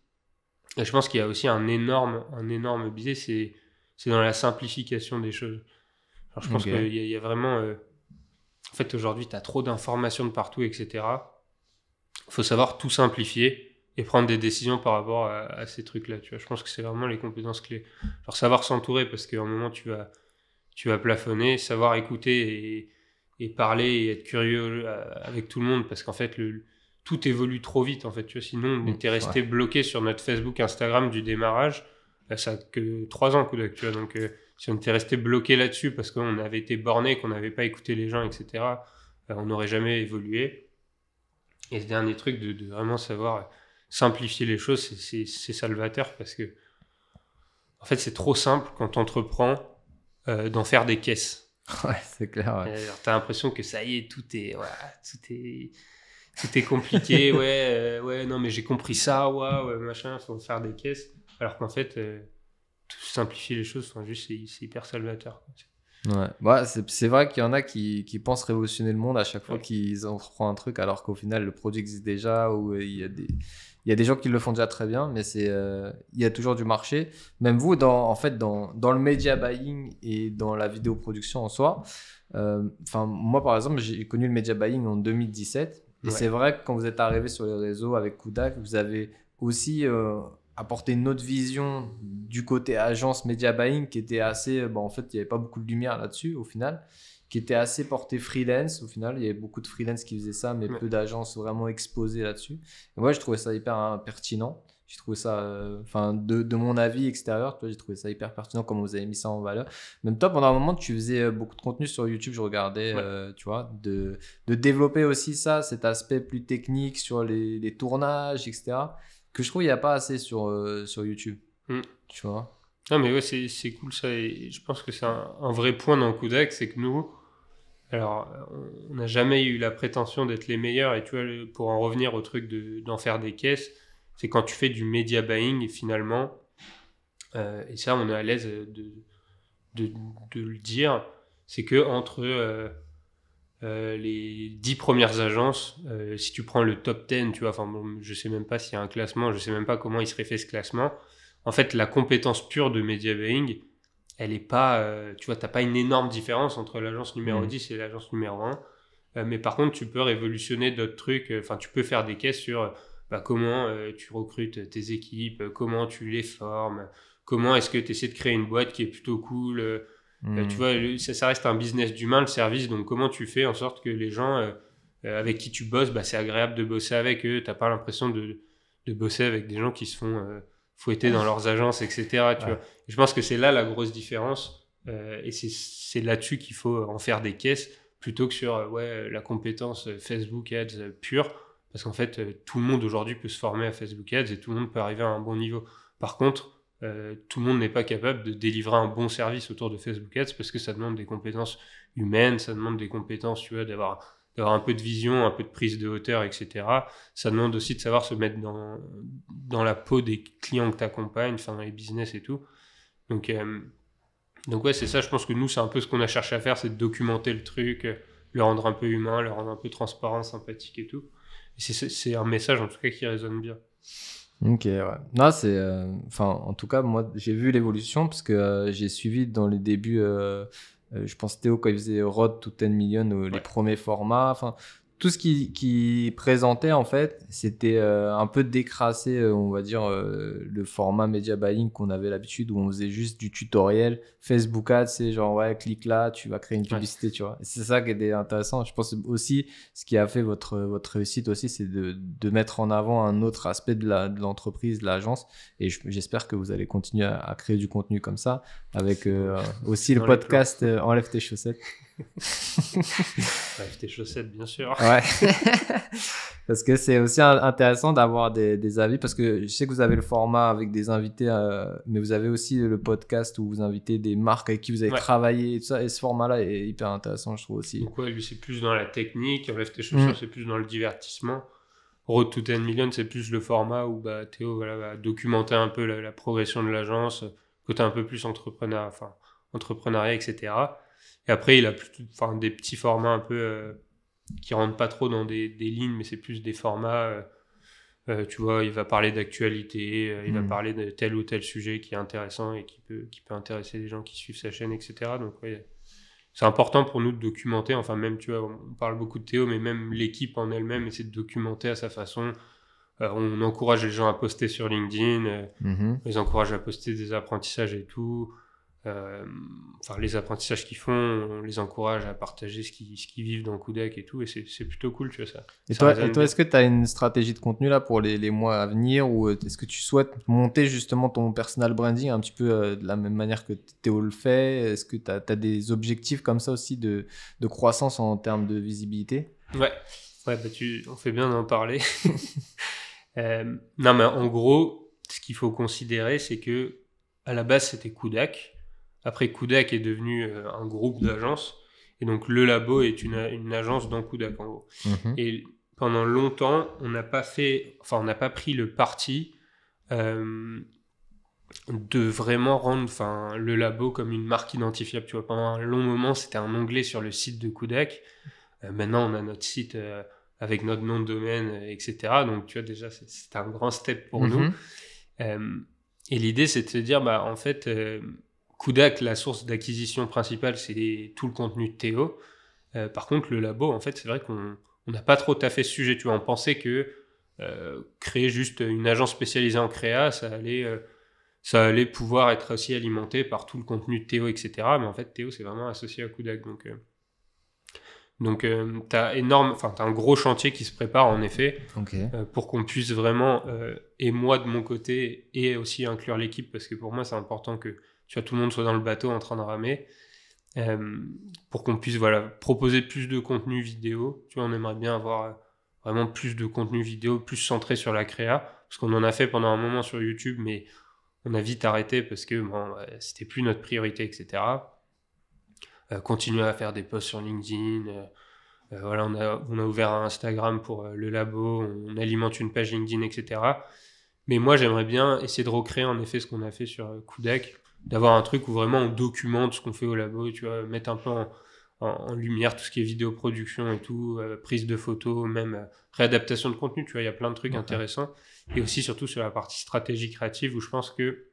Speaker 1: Et je pense qu'il y a aussi un énorme biais, c'est dans la simplification des choses. Alors, je pense
Speaker 2: Ok.
Speaker 1: qu'il y a vraiment... en fait, aujourd'hui, tu as trop d'informations de partout, etc. Il faut savoir tout simplifier et prendre des décisions par rapport à ces trucs-là. Tu vois, je pense que c'est vraiment les compétences clés. Genre savoir s'entourer parce qu'à un moment, tu vas plafonner, savoir écouter et parler et être curieux avec tout le monde parce qu'en fait, tout évolue trop vite. En fait, tu vois, sinon, on était resté bloqué sur notre Facebook, Instagram du démarrage. Ça a que 3 ans, Kudak, tu vois. Donc, si on était resté bloqué là-dessus parce qu'on avait été borné, qu'on n'avait pas écouté les gens, etc., on n'aurait jamais évolué. Et ce dernier truc de vraiment savoir simplifier les choses, c'est salvateur parce que, en fait, c'est trop simple quand on entreprend d'en faire des caisses.
Speaker 2: Ouais, c'est clair. Ouais.
Speaker 1: T'as l'impression que ça y est, tout est compliqué. Ouais, non, mais j'ai compris ça, ouais, machin, faut faire des caisses. Alors qu'en fait, tout simplifier les choses, juste, c'est hyper salvateur.
Speaker 2: Ouais, c'est vrai qu'il y en a qui pensent révolutionner le monde à chaque fois qu'ils entreprennent un truc, alors qu'au final, le produit existe déjà, ou il y a des gens qui le font déjà très bien, mais il y a toujours du marché. Même vous, en fait, dans le media buying et dans la vidéoproduction en soi, moi, par exemple, j'ai connu le media buying en 2017, et c'est vrai que quand vous êtes arrivé sur les réseaux avec Kudak, vous avez aussi... apporter une autre vision du côté agence media buying qui était assez, en fait il n'y avait pas beaucoup de lumière là-dessus au final, qui était assez porté freelance au final. Il y avait beaucoup de freelance qui faisaient ça, mais peu d'agences vraiment exposées là-dessus. Et moi je trouvais ça hyper pertinent. J'ai trouvé ça, de mon avis extérieur, j'ai trouvé ça hyper pertinent comme vous avez mis ça en valeur. Même toi, pendant un moment, tu faisais beaucoup de contenu sur YouTube, je regardais, tu vois, de développer aussi ça, cet aspect plus technique sur les tournages, etc., que je trouve qu'il n'y a pas assez sur YouTube, tu vois.
Speaker 1: Non, mais ouais, c'est cool ça, et je pense que c'est un vrai point dans Kudak, c'est que nous, alors, on n'a jamais eu la prétention d'être les meilleurs, et tu vois, pour en revenir au truc d'en faire des caisses, c'est quand tu fais du media buying, et finalement, et ça, on est à l'aise de le dire, c'est que entre les 10 premières agences, si tu prends le top 10, tu vois, enfin, bon, je sais même pas s'il y a un classement, je sais même pas comment il serait fait ce classement. En fait, la compétence pure de media buying, elle est pas, tu vois, t'as pas une énorme différence entre l'agence numéro 10 et l'agence numéro 1. Mais par contre, tu peux révolutionner d'autres trucs. Enfin, tu peux faire des caisses sur comment tu recrutes tes équipes, comment tu les formes, comment est-ce que tu essaies de créer une boîte qui est plutôt cool. Tu vois, ça reste un business d'humain, le service. Donc, comment tu fais en sorte que les gens avec qui tu bosses, c'est agréable de bosser avec eux. T'as pas l'impression de bosser avec des gens qui se font fouetter dans leurs agences, etc. Tu vois. Et je pense que c'est là la grosse différence. Et c'est là-dessus qu'il faut en faire des caisses plutôt que sur la compétence Facebook Ads pure. Parce qu'en fait, tout le monde aujourd'hui peut se former à Facebook Ads et tout le monde peut arriver à un bon niveau. Par contre, tout le monde n'est pas capable de délivrer un bon service autour de Facebook Ads parce que ça demande des compétences humaines, ça demande des compétences, tu vois, d'avoir un peu de vision, un peu de prise de hauteur, etc. Ça demande aussi de savoir se mettre dans la peau des clients que tu accompagnes, enfin dans les business et tout. Donc ouais, c'est ça, je pense que nous, c'est un peu ce qu'on a cherché à faire, c'est de documenter le truc, le rendre un peu humain, le rendre un peu transparent, sympathique et tout. Et c'est un message en tout cas qui résonne bien.
Speaker 2: Ok, ouais. Non, c'est. En tout cas, moi, j'ai vu l'évolution parce que j'ai suivi dans les débuts. Je pense Théo, quand il faisait Road to 10 Million, les premiers formats. Enfin, tout ce qui présentait, en fait, c'était un peu décrasser, on va dire, le format media buying qu'on avait l'habitude où on faisait juste du tutoriel. Facebook Ads, c'est genre, clique là, tu vas créer une publicité, tu vois. Et c'est ça qui était intéressant. Je pense aussi, ce qui a fait votre réussite aussi, c'est de mettre en avant un autre aspect de l'entreprise, de l'agence. Et j'espère que vous allez continuer à créer du contenu comme ça, avec aussi le podcast Enlève tes chaussettes.
Speaker 1: Enlève tes chaussettes, bien sûr.
Speaker 2: Ouais. Parce que c'est aussi intéressant d'avoir des avis, parce que je sais que vous avez le format avec des invités, mais vous avez aussi le podcast où vous invitez des marques avec qui vous avez travaillé et tout ça, et ce format-là est hyper intéressant, je trouve aussi.
Speaker 1: Donc lui c'est plus dans la technique, Enlève tes chaussures c'est plus dans le divertissement. Road to 10 Million c'est plus le format où Théo va documenter un peu la progression de l'agence, côté un peu plus entrepreneuriat, etc. Et après il a des petits formats un peu qui rentrent pas trop dans des lignes, mais c'est plus des formats, tu vois, il va parler d'actualité, il va parler de tel ou tel sujet qui est intéressant et qui peut intéresser les gens qui suivent sa chaîne, etc. Donc c'est important pour nous de documenter, enfin même, tu vois, on parle beaucoup de Théo, mais même l'équipe en elle-même essaie de documenter à sa façon. On encourage les gens à poster sur LinkedIn, on les encourage à poster des apprentissages et tout. Les apprentissages qu'ils font, on les encourage à partager ce qu'ils vivent dans Kudak et tout, et c'est plutôt cool, tu vois ça.
Speaker 2: Et toi, est-ce que tu as une stratégie de contenu là pour les mois à venir, ou est-ce que tu souhaites monter justement ton personal branding un petit peu de la même manière que Théo le fait? Est-ce que tu as des objectifs comme ça aussi de croissance en termes de visibilité?
Speaker 1: Ouais, on fait bien d'en parler. Non, mais en gros, ce qu'il faut considérer, c'est que à la base, c'était Kudak. Après, Kudak est devenu un groupe d'agences. Et donc, Le Labo est une agence dans Kudak, en gros. Et pendant longtemps, on n'a pas pris le parti de vraiment rendre Le Labo comme une marque identifiable. Tu vois, pendant un long moment, c'était un onglet sur le site de Kudak. Maintenant, on a notre site avec notre nom de domaine, etc. Donc, tu vois, déjà, c'est un grand step pour nous. Et l'idée, c'est de se dire, en fait... Kudak, la source d'acquisition principale, c'est tout le contenu de Théo. Par contre, Le Labo, en fait, c'est vrai qu'on n'a pas trop taffé ce sujet. Tu vois, on pensait que créer juste une agence spécialisée en créa, ça allait pouvoir être aussi alimenté par tout le contenu de Théo, etc. Mais en fait, Théo, c'est vraiment associé à Kudak. Donc t'as un gros chantier qui se prépare, en effet, pour qu'on puisse vraiment, et moi de mon côté, et aussi inclure l'équipe, parce que pour moi, c'est important que tu vois, tout le monde soit dans le bateau en train de ramer, pour qu'on puisse proposer plus de contenu vidéo. Tu vois, on aimerait bien avoir vraiment plus de contenu vidéo, plus centré sur la créa, parce qu'on en a fait pendant un moment sur YouTube, mais on a vite arrêté parce que c'était plus notre priorité, etc. Continuer à faire des posts sur LinkedIn, on a ouvert un Instagram pour Le Labo, on alimente une page LinkedIn, etc. Mais moi, j'aimerais bien essayer de recréer en effet ce qu'on a fait sur Kudak, d'avoir un truc où vraiment on documente ce qu'on fait au labo, tu vois, mettre un peu en lumière, tout ce qui est vidéoproduction et tout, prise de photos, même réadaptation de contenu, tu vois, il y a plein de trucs intéressants. Et aussi, surtout sur la partie stratégie créative, où je pense que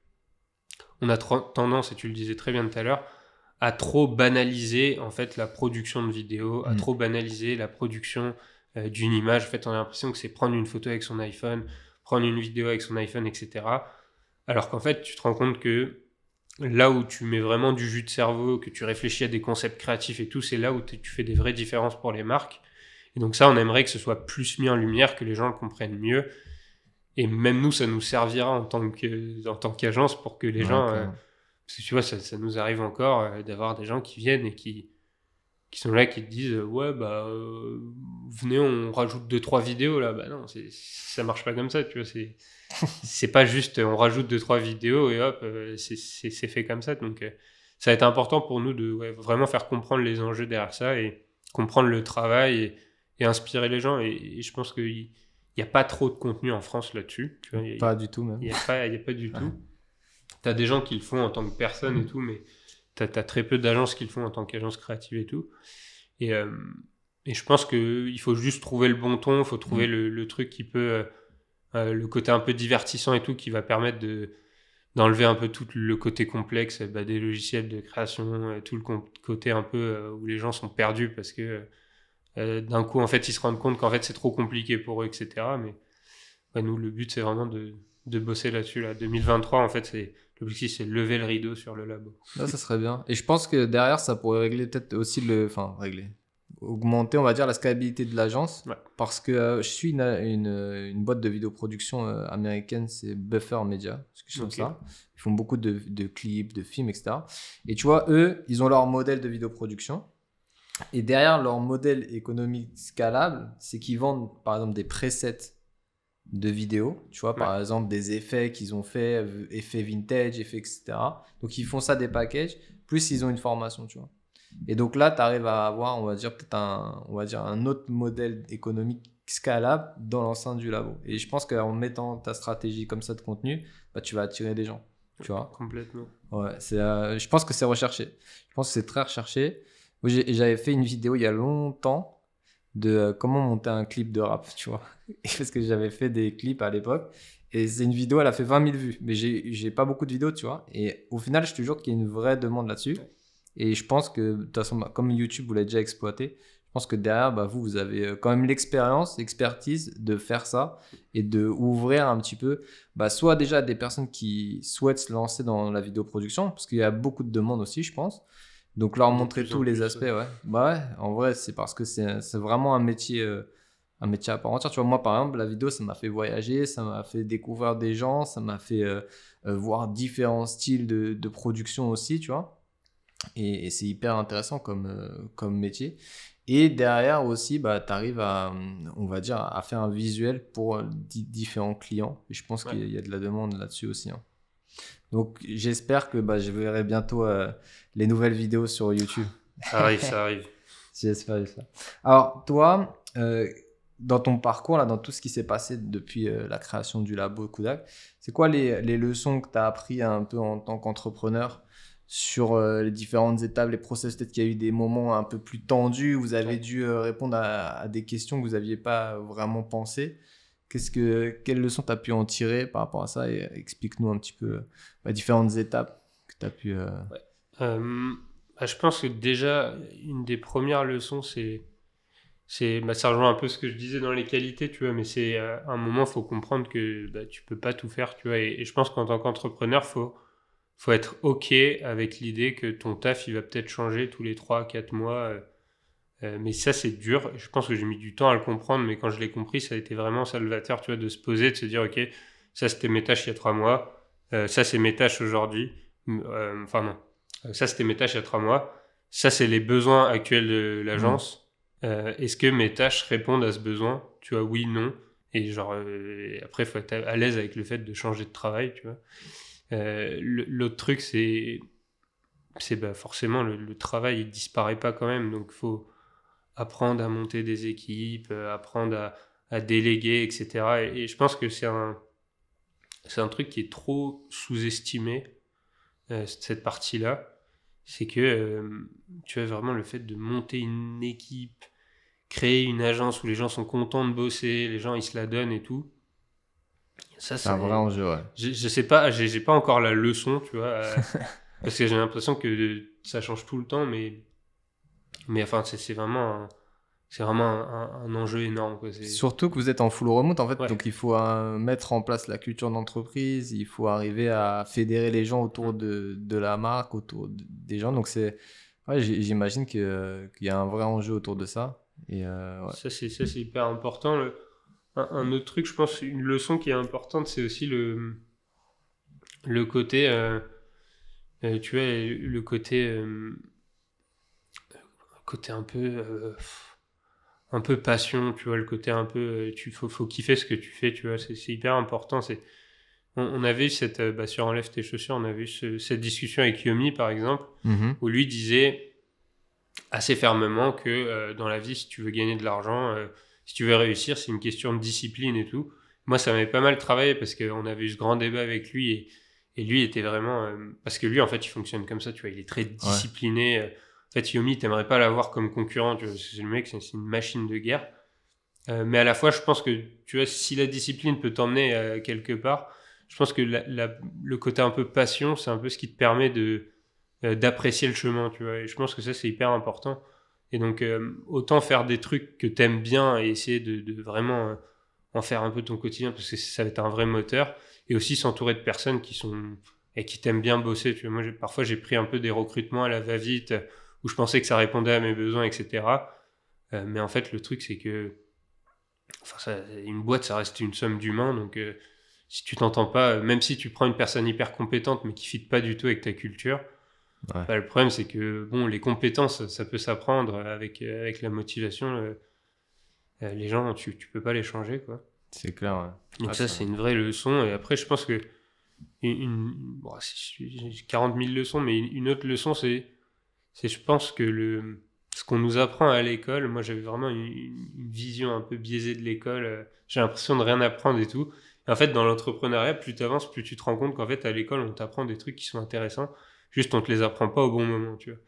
Speaker 1: on a tendance, et tu le disais très bien tout à l'heure, à trop banaliser en fait la production de vidéos, à trop banaliser la production d'une image. En fait, on a l'impression que c'est prendre une photo avec son iPhone, prendre une vidéo avec son iPhone, etc. Alors qu'en fait, tu te rends compte que là où tu mets vraiment du jus de cerveau, que tu réfléchis à des concepts créatifs et tout, c'est là où tu fais des vraies différences pour les marques. Et donc ça, on aimerait que ce soit plus mis en lumière, que les gens le comprennent mieux. Et même nous, ça nous servira en tant qu'agence pour que les gens... parce que tu vois, ça nous arrive encore d'avoir des gens qui viennent et qui sont là, qui te disent ouais, venez, on rajoute 2-3 vidéos là. Bah non, ça marche pas comme ça, tu vois. C'est pas juste on rajoute 2-3 vidéos et hop, c'est fait comme ça. Donc ça va être important pour nous de vraiment faire comprendre les enjeux derrière ça et comprendre le travail et inspirer les gens. Et je pense qu'il n'y a pas trop de contenu en France là-dessus. Tu vois,
Speaker 2: pas du tout même.
Speaker 1: Il n'y a pas du tout. T'as des gens qui le font en tant que personne et tout, mais t'as très peu d'agences qui le font en tant qu'agence créative et tout. Et je pense qu'il faut juste trouver le bon ton, il faut trouver le truc qui peut... le côté un peu divertissant et tout, qui va permettre d'enlever un peu tout le côté complexe des logiciels de création, tout le côté un peu où les gens sont perdus parce que d'un coup, en fait, ils se rendent compte qu'en fait, c'est trop compliqué pour eux, etc. Mais nous, le but, c'est vraiment de bosser là-dessus. Là. 2023, en fait, l'objectif, c'est de lever le rideau sur le labo.
Speaker 2: Là, ça serait bien. Et je pense que derrière, ça pourrait régler peut-être aussi augmenter, on va dire, la scalabilité de l'agence. Ouais. Parce que je suis une boîte de vidéoproduction américaine, c'est Buffer Media, quelque chose comme ça. Ils font beaucoup de clips, de films, etc. Et tu vois, eux, ils ont leur modèle de vidéoproduction. Et derrière leur modèle économique scalable, c'est qu'ils vendent, par exemple, des presets de vidéos, tu vois, par exemple, des effets qu'ils ont fait, effets vintage, effets, etc. Donc, ils font ça des packages, plus ils ont une formation, tu vois. Et donc là, tu arrives à avoir, on va dire, peut-être un autre modèle économique scalable dans l'enceinte du labo. Et je pense qu'en mettant ta stratégie comme ça de contenu, tu vas attirer des gens, tu vois.
Speaker 1: Complètement.
Speaker 2: Ouais, je pense que c'est recherché. Je pense que c'est très recherché. J'avais fait une vidéo il y a longtemps de comment monter un clip de rap, tu vois. Parce que j'avais fait des clips à l'époque. Et c'est une vidéo, elle a fait 20 000 vues. Mais j'ai pas beaucoup de vidéos, tu vois. Et au final, je te jure qu'il y a une vraie demande là-dessus. Et je pense que, de toute façon, comme YouTube, vous l'avez déjà exploité, je pense que derrière, vous avez quand même l'expertise de faire ça et de ouvrir un petit peu, soit déjà des personnes qui souhaitent se lancer dans la vidéoproduction, parce qu'il y a beaucoup de demandes aussi, je pense. Donc, leur montrer tous les aspects, en vrai, c'est parce que c'est vraiment un métier à part entière. Tu vois, moi, par exemple, la vidéo, ça m'a fait voyager, ça m'a fait découvrir des gens, ça m'a fait voir différents styles de production aussi, tu vois. Et c'est hyper intéressant comme métier. Et derrière aussi, tu arrives à, on va dire, à faire un visuel pour différents clients. Et je pense qu'il y a de la demande là-dessus aussi. Hein. Donc, j'espère que je verrai bientôt les nouvelles vidéos sur YouTube.
Speaker 1: Ça arrive.
Speaker 2: J'espère ça. Alors, toi, dans ton parcours, là, dans tout ce qui s'est passé depuis la création du labo Kudak, c'est quoi les leçons que tu as appris un peu en tant qu'entrepreneur sur les différentes étapes, les process? Peut-être qu'il y a eu des moments un peu plus tendus où vous avez dû répondre à des questions que vous n'aviez pas vraiment pensé. Quelles leçons tu as pu en tirer par rapport à ça? Et explique-nous un petit peu les différentes étapes que tu as pu...
Speaker 1: je pense que déjà, une des premières leçons, ça rejoint un peu ce que je disais dans les qualités, tu vois, mais c'est à un moment, il faut comprendre que tu peux pas tout faire, tu vois, et je pense qu'en tant qu'entrepreneur, faut être OK avec l'idée que ton taf, il va peut-être changer tous les 3-4 mois. Mais ça, c'est dur. Je pense que j'ai mis du temps à le comprendre, mais quand je l'ai compris, ça a été vraiment salvateur, tu vois, de se poser, de se dire, OK, ça, c'était mes tâches il y a 3 mois. Ça, c'est mes tâches aujourd'hui. Ça, c'était mes tâches il y a 3 mois. Ça, c'est les besoins actuels de l'agence. Est-ce que mes tâches répondent à ce besoin? Tu vois, oui, non. Et après, il faut être à l'aise avec le fait de changer de travail, tu vois. L'autre truc, c'est forcément le travail, il disparaît pas quand même, donc faut apprendre à monter des équipes, apprendre à déléguer, etc. Et je pense que c'est un truc qui est trop sous-estimé, cette partie-là. c'est que tu as vraiment le fait de monter une équipe, créer une agence où les gens sont contents de bosser, les gens ils se la donnent et tout. Ça,
Speaker 2: C'est un vrai enjeu, ouais.
Speaker 1: je sais pas, j'ai pas encore la leçon, tu vois, parce que j'ai l'impression que ça change tout le temps, mais enfin, c'est vraiment un enjeu énorme, quoi.
Speaker 2: Surtout que vous êtes en full remote, en fait,
Speaker 1: Ouais.
Speaker 2: donc il faut mettre en place la culture d'entreprise, il faut arriver à fédérer les gens autour de la marque, des gens. Donc ouais, j'imagine qu'il y a un vrai enjeu autour de ça. Et ouais.
Speaker 1: Ça, c'est hyper important. Un autre truc, je pense, une leçon qui est importante, c'est aussi le côté, tu vois, le côté un peu passion, tu vois, le côté un peu, faut kiffer ce que tu fais, tu vois, c'est hyper important. On avait eu sur Enlève tes chaussures, on avait eu cette discussion avec Yomi, par exemple, où lui disait assez fermement que dans la vie, si tu veux gagner de l'argent, si tu veux réussir, c'est une question de discipline et tout. Moi, ça m'avait pas mal travaillé parce qu'on avait eu ce grand débat avec lui et lui était vraiment... parce que lui, en fait, il fonctionne comme ça, tu vois, il est très discipliné. En fait, Yomi, t'aimerais pas l'avoir comme concurrent, tu vois, c'est le mec, c'est une machine de guerre. Mais à la fois, je pense que, tu vois, si la discipline peut t'emmener quelque part, je pense que le côté un peu passion, c'est un peu ce qui te permet d'apprécier le chemin, tu vois. Et je pense que ça, c'est hyper important. Et donc, autant faire des trucs que t'aimes bien et essayer de vraiment en faire un peu ton quotidien, parce que ça va être un vrai moteur. Et aussi s'entourer de personnes et qui t'aiment bien bosser, tu vois. Moi, parfois, j'ai pris un peu des recrutements à la va-vite, où je pensais que ça répondait à mes besoins, etc. Mais en fait, le truc, c'est que une boîte, ça reste une somme d'humains, donc si tu t'entends pas, même si tu prends une personne hyper compétente, mais qui fit pas du tout avec ta culture, le problème, c'est que bon, les compétences, ça peut s'apprendre avec la motivation. Les gens, tu peux pas les changer, quoi.
Speaker 2: C'est clair, ouais.
Speaker 1: Donc c'est une vraie leçon. Et après, je pense que j'ai 40 000 leçons, mais une autre leçon, je pense que ce qu'on nous apprend à l'école, moi j'avais vraiment une vision un peu biaisée de l'école. J'ai l'impression de rien apprendre et tout. Et en fait, dans l'entrepreneuriat, plus tu avances, plus tu te rends compte qu'en fait, à l'école, on t'apprend des trucs qui sont intéressants. Juste, on te les apprend pas au bon moment, tu vois.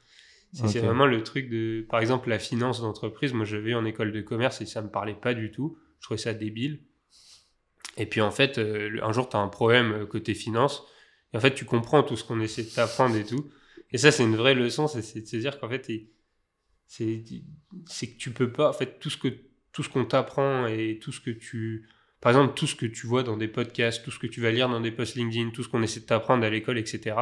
Speaker 1: C'est vraiment le truc de, par exemple, la finance d'entreprise. Moi, j'avais eu en école de commerce et ça me parlait pas du tout. Je trouvais ça débile. Et puis, en fait, un jour, tu as un problème côté finance. Et en fait, tu comprends tout ce qu'on essaie de t'apprendre et tout. Et ça, c'est une vraie leçon. C'est de se dire qu'en fait, c'est que tu peux pas, en fait, tout ce qu'on t'apprend et par exemple, tout ce que tu vois dans des podcasts, tout ce que tu vas lire dans des posts LinkedIn, tout ce qu'on essaie de t'apprendre à l'école, etc.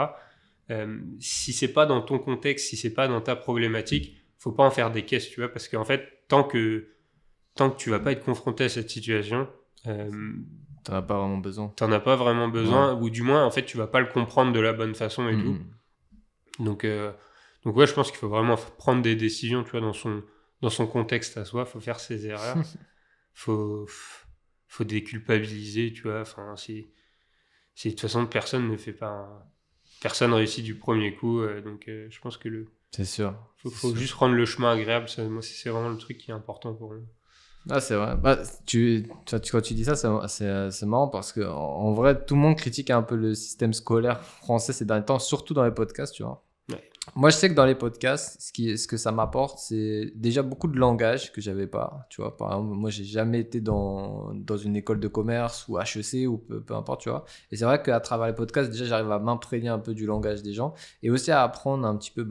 Speaker 1: Si c'est pas dans ton contexte, si c'est pas dans ta problématique, faut pas en faire des caisses, tu vois, parce qu'en fait, tant que tu vas pas être confronté à cette situation,
Speaker 2: t'en as pas vraiment besoin.
Speaker 1: T'en as pas vraiment besoin, ou du moins, en fait, tu vas pas le comprendre de la bonne façon et tout. Donc ouais, je pense qu'il faut vraiment prendre des décisions, tu vois, dans son contexte à soi. Faut faire ses erreurs. faut déculpabiliser, tu vois. Enfin, de toute façon, personne réussit du premier coup. Donc je pense que
Speaker 2: c'est sûr.
Speaker 1: Faut juste rendre le chemin agréable. Moi, c'est vraiment le truc qui est important pour moi.
Speaker 2: Ah, c'est vrai. Bah, quand tu dis ça, c'est marrant parce que en vrai, tout le monde critique un peu le système scolaire français ces derniers temps, surtout dans les podcasts, tu vois.
Speaker 1: Ouais.
Speaker 2: Moi, je sais que dans les podcasts, ce que ça m'apporte, c'est déjà beaucoup de langage que j'avais pas, tu vois. Par exemple, moi, j'ai jamais été dans une école de commerce ou HEC ou peu importe, tu vois. Et c'est vrai qu'à travers les podcasts, déjà, j'arrive à m'imprégner un peu du langage des gens et aussi à apprendre un petit peu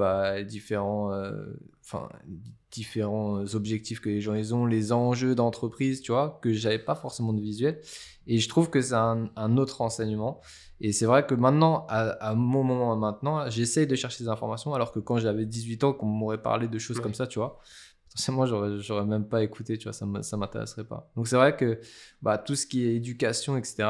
Speaker 2: différents objectifs que les gens ils ont, les enjeux d'entreprise, tu vois, que j'avais pas forcément de visuel. Et je trouve que c'est un autre enseignement. Et c'est vrai que maintenant, à mon moment maintenant, j'essaye de chercher des informations, alors que quand j'avais 18 ans, qu'on m'aurait parlé de choses comme ça, tu vois, forcément, j'aurais même pas écouté, tu vois, ça m'intéresserait pas. Donc c'est vrai que tout ce qui est éducation, etc.,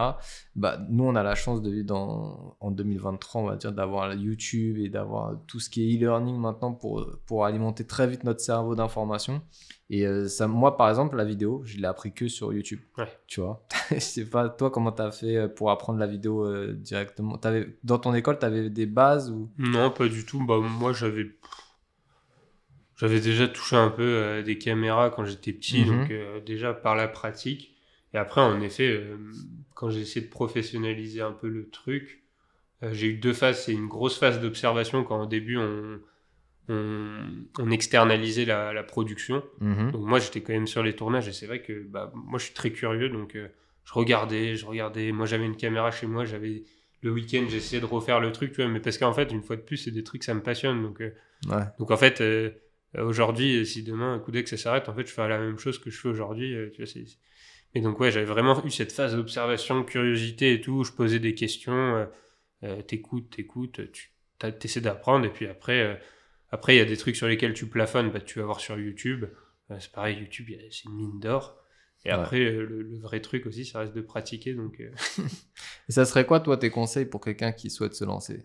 Speaker 2: nous, on a la chance de vivre en 2023, on va dire, d'avoir YouTube et d'avoir tout ce qui est e-learning maintenant pour alimenter très vite notre cerveau d'informations. Et moi, par exemple, la vidéo, je l'ai appris que sur YouTube, tu vois. Je sais pas, toi, comment tu as fait pour apprendre la vidéo directement? Dans ton école, tu avais des bases ou...
Speaker 1: Non, pas du tout. Moi, j'avais déjà touché un peu des caméras quand j'étais petit, donc déjà par la pratique. Et après, en effet, quand j'ai essayé de professionnaliser un peu le truc, J'ai eu 2 phases. C'est une grosse phase d'observation quand au début on externalisait la production. Donc moi j'étais quand même sur les tournages et c'est vrai que moi je suis très curieux, donc je regardais. Moi j'avais une caméra chez moi, le week-end j'essayais de refaire le truc, tu vois, mais parce qu'en fait une fois de plus c'est des trucs ça me passionne, donc en fait aujourd'hui si demain un coup d'œil ça s'arrête, en fait je ferai la même chose que je fais aujourd'hui, tu vois, et donc ouais, j'avais vraiment eu cette phase d'observation, de curiosité et tout, je posais des questions, t'écoutes, tu essaies d'apprendre, et puis après, il y a des trucs sur lesquels tu plafonnes, tu vas voir sur YouTube. C'est pareil, YouTube, c'est une mine d'or. Et après, le vrai truc aussi, ça reste de pratiquer. Donc,
Speaker 2: Et ça serait quoi, toi, tes conseils pour quelqu'un qui souhaite se lancer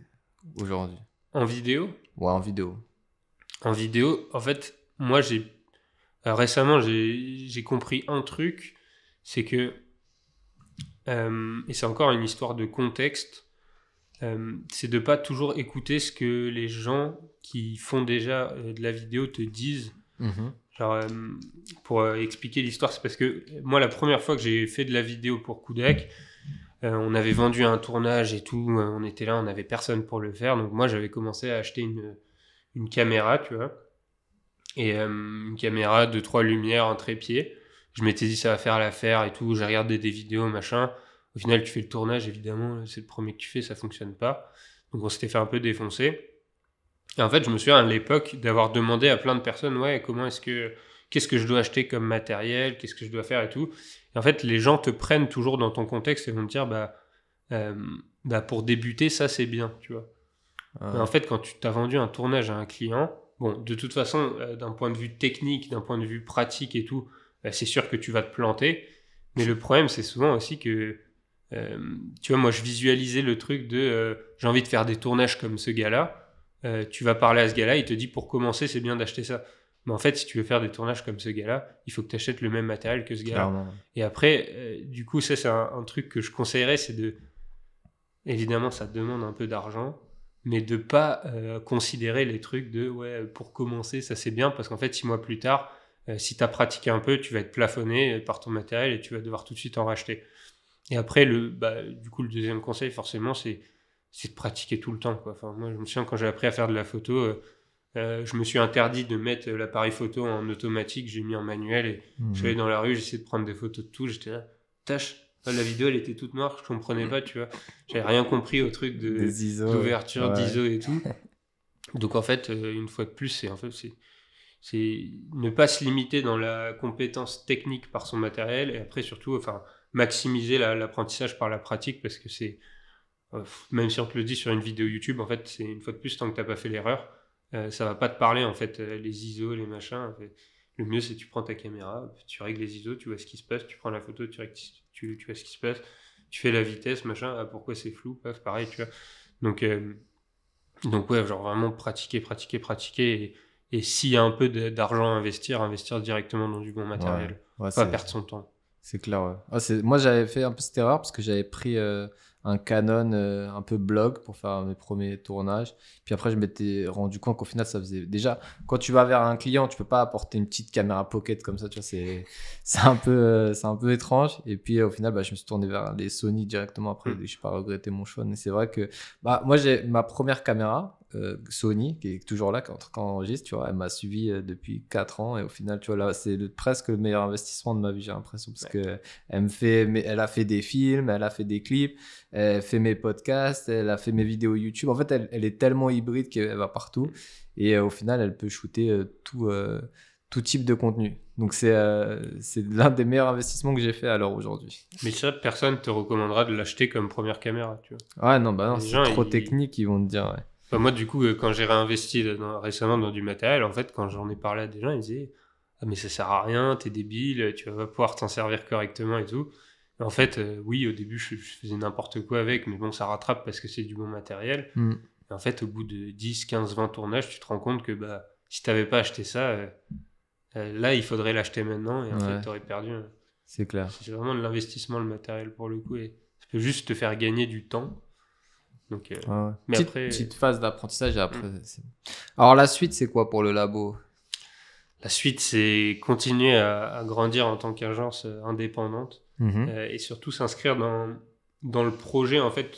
Speaker 2: aujourd'hui?
Speaker 1: En vidéo?
Speaker 2: Ouais, en vidéo.
Speaker 1: En vidéo, en fait, moi, récemment, j'ai compris un truc, c'est que, et c'est encore une histoire de contexte, c'est de pas toujours écouter ce que les gens qui font déjà de la vidéo te disent. Genre, pour expliquer l'histoire, c'est parce que moi, la première fois que j'ai fait de la vidéo pour Kudak, on avait vendu un tournage et tout, on était là, on n'avait personne pour le faire, donc moi j'avais commencé à acheter une caméra, tu vois, et une caméra de 3 lumières, un trépied. Je m'étais dit ça va faire l'affaire et tout, j'ai regardé des vidéos, machin. Au final, tu fais le tournage, évidemment, c'est le premier que tu fais, ça fonctionne pas. Donc on s'était fait un peu défoncer. Et en fait, je me souviens à l'époque d'avoir demandé à plein de personnes, ouais, qu'est-ce que je dois acheter comme matériel, qu'est-ce que je dois faire et tout. Et en fait, les gens te prennent toujours dans ton contexte et vont te dire, pour débuter, ça c'est bien, tu vois. Mais en fait, quand tu t'as vendu un tournage à un client, bon, de toute façon, d'un point de vue technique, d'un point de vue pratique et tout, c'est sûr que tu vas te planter. Mais le problème, c'est souvent aussi que, tu vois, moi, je visualisais le truc de j'ai envie de faire des tournages comme ce gars-là. Tu vas parler à ce gars-là, il te dit pour commencer, c'est bien d'acheter ça. Mais en fait, si tu veux faire des tournages comme ce gars-là, il faut que tu achètes le même matériel que ce gars-là.
Speaker 2: Clairement.
Speaker 1: Et après, du coup, ça, c'est un truc que je conseillerais, c'est évidemment, ça demande un peu d'argent, mais de pas considérer les trucs de ouais, pour commencer, ça c'est bien, parce qu'en fait, 6 mois plus tard, si tu as pratiqué un peu, tu vas être plafonné par ton matériel et tu vas devoir tout de suite en racheter. Et après, du coup, le deuxième conseil, forcément, c'est de pratiquer tout le temps, quoi. Enfin, moi, je me souviens quand j'ai appris à faire de la photo, je me suis interdit de mettre l'appareil photo en automatique, j'ai mis en manuel et je suis allé dans la rue, j'essayais de prendre des photos de tout, j'étais là, la vidéo elle était toute noire, je comprenais pas, tu vois, j'avais rien compris au truc d'ouverture, d'ISO et tout. Donc en fait, une fois de plus, c'est ne pas se limiter dans la compétence technique par son matériel et après surtout, enfin, maximiser l'apprentissage par la pratique, parce que c'est même si on te le dit sur une vidéo YouTube, en fait, c'est une fois de plus, tant que t'as pas fait l'erreur, ça va pas te parler, en fait, les ISO, les machins. En fait. Le mieux, c'est tu prends ta caméra, tu règles les ISO, tu vois ce qui se passe, tu prends la photo, tu vois ce qui se passe, tu fais la vitesse, machin, pourquoi c'est flou, paf, pareil, tu vois. Donc ouais, genre vraiment pratiquer, et s'il y a un peu d'argent à investir directement dans du bon matériel, pas perdre son temps.
Speaker 2: C'est clair, ouais. Moi, j'avais fait un peu cette erreur parce que j'avais pris un Canon un peu blog pour faire mes premiers tournages. Puis après, je m'étais rendu compte qu'au final, ça faisait... Déjà, quand tu vas vers un client, tu peux pas apporter une petite caméra pocket comme ça, tu vois, c'est un peu étrange. Et puis au final, je me suis tourné vers les Sony directement après. Je n'ai pas regretté mon choix. Mais c'est vrai que moi, j'ai ma première caméra, Sony, qui est toujours là quand on enregistre, tu vois, elle m'a suivi depuis 4 ans. Et au final, tu vois, là, c'est presque le meilleur investissement de ma vie, j'ai l'impression, parce que elle a fait des films, elle a fait des clips, elle fait mes podcasts, elle a fait mes vidéos YouTube. En fait, elle est tellement hybride qu'elle va partout. Et au final, elle peut shooter tout type de contenu. Donc, c'est l'un des meilleurs investissements que j'ai fait à l'heure aujourd'hui.
Speaker 1: Mais ça, personne te recommandera de l'acheter comme première caméra, tu vois.
Speaker 2: Ouais, non, c'est trop technique, ils vont te dire, ouais.
Speaker 1: Enfin, moi, du coup, quand j'ai réinvesti récemment dans du matériel, en fait, quand j'en ai parlé à des gens, ils disaient « Ah, mais ça sert à rien, t'es débile, tu vas pas pouvoir t'en servir correctement et tout. » En fait, oui, au début, je faisais n'importe quoi avec, mais bon, ça rattrape parce que c'est du bon matériel. Et en fait, au bout de 10, 15, 20 tournages, tu te rends compte que si t'avais pas acheté ça, là, il faudrait l'acheter maintenant et en fait, t'aurais perdu.
Speaker 2: C'est clair.
Speaker 1: C'est vraiment de l'investissement, le matériel, pour le coup, et ça peut juste te faire gagner du temps. Donc, mais
Speaker 2: petite phase d'apprentissage et après. Alors, la suite, c'est quoi pour le labo?
Speaker 1: La suite, c'est continuer à grandir en tant qu'agence indépendante et surtout s'inscrire dans le projet, en fait.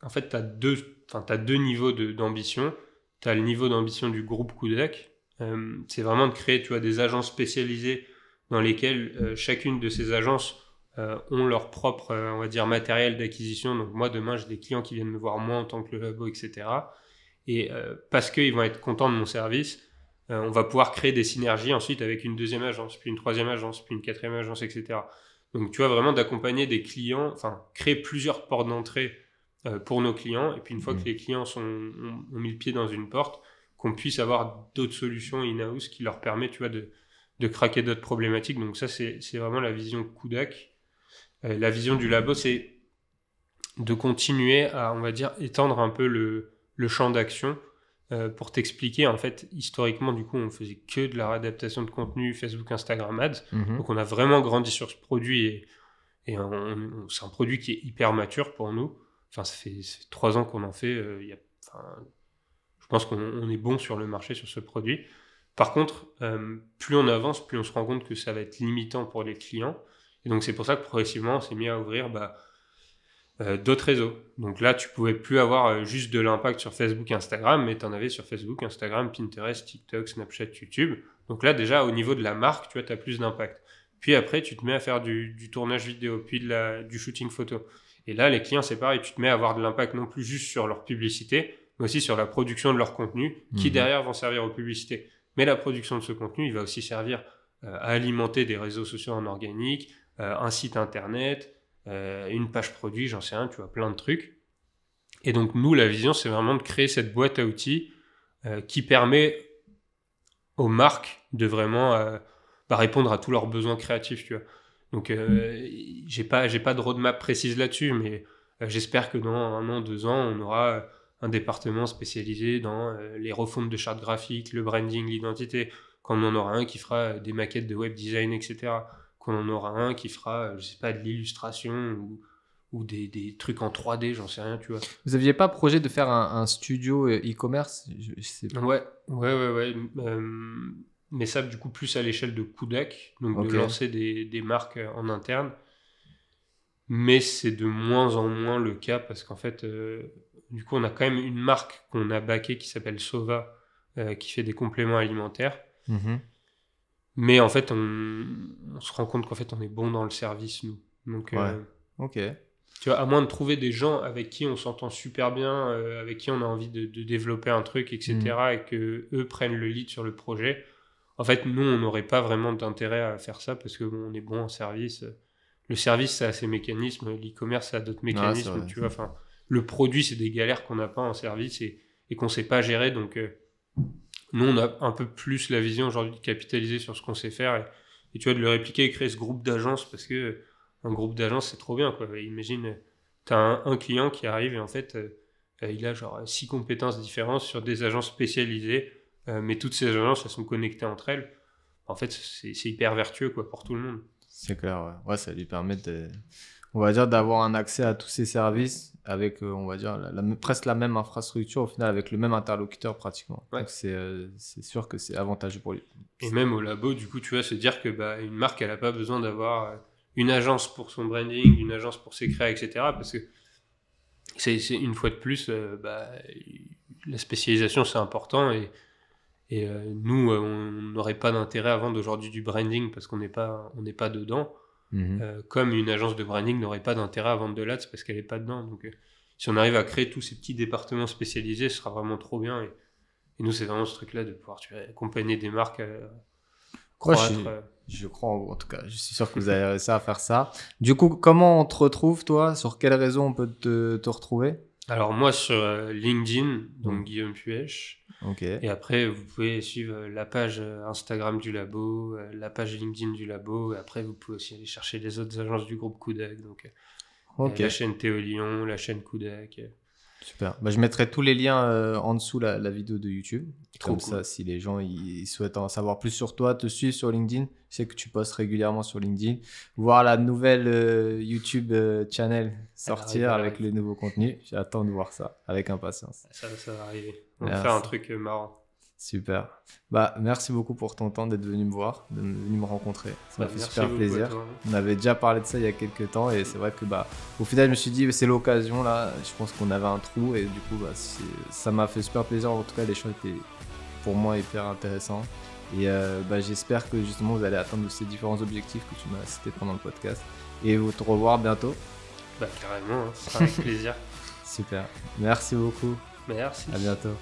Speaker 1: en fait, tu as deux niveaux d'ambition. Tu as le niveau d'ambition du groupe Kudak. C'est vraiment de créer, tu vois, des agences spécialisées dans lesquelles chacune de ces agences ont leur propre, on va dire, matériel d'acquisition. Donc moi, demain, j'ai des clients qui viennent me voir moi en tant que le labo, etc. Et parce qu'ils vont être contents de mon service, on va pouvoir créer des synergies ensuite avec une deuxième agence, puis une troisième agence, puis une quatrième agence, etc. Donc tu vois, vraiment d'accompagner des clients, enfin, créer plusieurs portes d'entrée pour nos clients. Et puis une fois que les clients ont mis le pied dans une porte, qu'on puisse avoir d'autres solutions in-house qui leur permettent, tu vois, de craquer d'autres problématiques. Donc ça, c'est vraiment la vision Kudak. La vision du labo, c'est de continuer à, on va dire, étendre un peu le champ d'action. Pour t'expliquer, en fait, historiquement, du coup, on faisait que de la réadaptation de contenu Facebook, Instagram Ads. Donc on a vraiment grandi sur ce produit et c'est un produit qui est hyper mature pour nous. Enfin, ça fait 3 ans qu'on en fait. Je pense qu'on est bon sur le marché sur ce produit. Par contre, plus on avance, plus on se rend compte que ça va être limitant pour les clients. Et donc, c'est pour ça que progressivement, on s'est mis à ouvrir d'autres réseaux. Donc là, tu pouvais plus avoir juste de l'impact sur Facebook, Instagram, mais tu en avais sur Facebook, Instagram, Pinterest, TikTok, Snapchat, YouTube. Donc là, déjà, au niveau de la marque, tu vois, tu as plus d'impact. Puis après, tu te mets à faire du tournage vidéo, puis du shooting photo. Et là, les clients, c'est pareil, tu te mets à avoir de l'impact non plus juste sur leur publicité, mais aussi sur la production de leur contenu, qui derrière vont servir aux publicités. Mais la production de ce contenu, il va aussi servir à alimenter des réseaux sociaux en organique, un site internet, une page produit, j'en sais rien, tu vois, plein de trucs. Et donc, nous, la vision, c'est vraiment de créer cette boîte à outils qui permet aux marques de vraiment répondre à tous leurs besoins créatifs, tu vois. Donc, j'ai pas de roadmap précise là-dessus, mais j'espère que dans 1 an, 2 ans, on aura un département spécialisé dans les refontes de chartes graphiques, le branding, l'identité, qu'on en aura un qui fera des maquettes de web design, etc., qu'on en aura un qui fera, je sais pas, de l'illustration ou des trucs en 3D, j'en sais rien, tu vois.
Speaker 2: Vous aviez pas projet de faire un studio e-commerce? Je sais pas.
Speaker 1: Ouais. Mais ça, du coup, plus à l'échelle de Kudak, donc de lancer des marques en interne. Mais c'est de moins en moins le cas parce qu'en fait, du coup, on a quand même une marque qu'on a backée qui s'appelle Sova, qui fait des compléments alimentaires. Mais en fait, on se rend compte qu'en fait, on est bon dans le service, nous. Donc, tu vois, à moins de trouver des gens avec qui on s'entend super bien, avec qui on a envie de développer un truc, etc., et que eux prennent le lead sur le projet, en fait, nous, on n'aurait pas vraiment d'intérêt à faire ça parce qu'on est bon en service. Le service, ça a ses mécanismes. L'e-commerce, ça a d'autres mécanismes. Tu vois, enfin, le produit, c'est des galères qu'on n'a pas en service et qu'on ne sait pas gérer. Donc, nous, on a un peu plus la vision aujourd'hui de capitaliser sur ce qu'on sait faire et tu vois, de le répliquer et créer ce groupe d'agences parce que un groupe d'agences, c'est trop bien, quoi. Imagine, tu as un client qui arrive et en fait, il a genre 6 compétences différentes sur des agences spécialisées, mais toutes ces agences, elles sont connectées entre elles. En fait, c'est hyper vertueux, quoi, pour tout le monde.
Speaker 2: C'est clair, ouais. Ça lui permet on va dire, d'avoir un accès à tous ces services avec, on va dire, presque la même infrastructure au final, avec le même interlocuteur pratiquement. Ouais. Donc c'est sûr que c'est avantageux pour lui.
Speaker 1: Et même au labo, du coup, tu vois, se dire que une marque, elle n'a pas besoin d'avoir une agence pour son branding, une agence pour ses créas, etc. Parce que c'est une fois de plus, la spécialisation, c'est important et nous, on n'aurait pas d'intérêt à vendre aujourd'hui du branding parce qu'on n'est pas dedans. Comme une agence de branding n'aurait pas d'intérêt à vendre de l'ADS parce qu'elle n'est pas dedans. Donc, si on arrive à créer tous ces petits départements spécialisés, ce sera vraiment trop bien. Et nous, c'est vraiment ce truc-là de pouvoir accompagner des marques croître.
Speaker 2: Je crois, en tout cas, je suis sûr que vous avez réussi à faire ça. Du coup, comment on te retrouve, toi? Sur quelle réseau on peut te retrouver?
Speaker 1: Alors, moi, sur LinkedIn, donc Guillaume Puech.
Speaker 2: Et
Speaker 1: après, vous pouvez suivre la page Instagram du labo, la page LinkedIn du labo. Et après, vous pouvez aussi aller chercher les autres agences du groupe Kudak. Donc, la chaîne Théo Lyon, la chaîne Kudak.
Speaker 2: Super. Je mettrai tous les liens en dessous la vidéo de YouTube. Comme
Speaker 1: cool.
Speaker 2: Ça, si les gens ils souhaitent en savoir plus sur toi, te suivre sur LinkedIn, je sais que tu postes régulièrement sur LinkedIn. Voir la nouvelle YouTube channel sortir avec les nouveaux contenus. J'attends de voir ça avec impatience.
Speaker 1: Ça va arriver. On va faire un truc marrant.
Speaker 3: Super. Bah, merci beaucoup pour ton temps d'être venu me voir, de venu me rencontrer. Ça m'a fait
Speaker 1: Merci
Speaker 3: super
Speaker 1: beaucoup
Speaker 3: plaisir.
Speaker 1: à toi.
Speaker 3: On avait déjà parlé de ça il y a quelques temps et c'est vrai que au final je me suis dit c'est l'occasion là. Je pense qu'on avait un trou et du coup ça m'a fait super plaisir. En tout cas l'échange était pour moi hyper intéressant et j'espère que justement vous allez atteindre ces différents objectifs que tu m'as cités pendant le podcast et vous te revoir bientôt.
Speaker 1: Carrément, ce sera avec plaisir.
Speaker 3: Super. Merci beaucoup.
Speaker 1: Merci.
Speaker 3: À bientôt.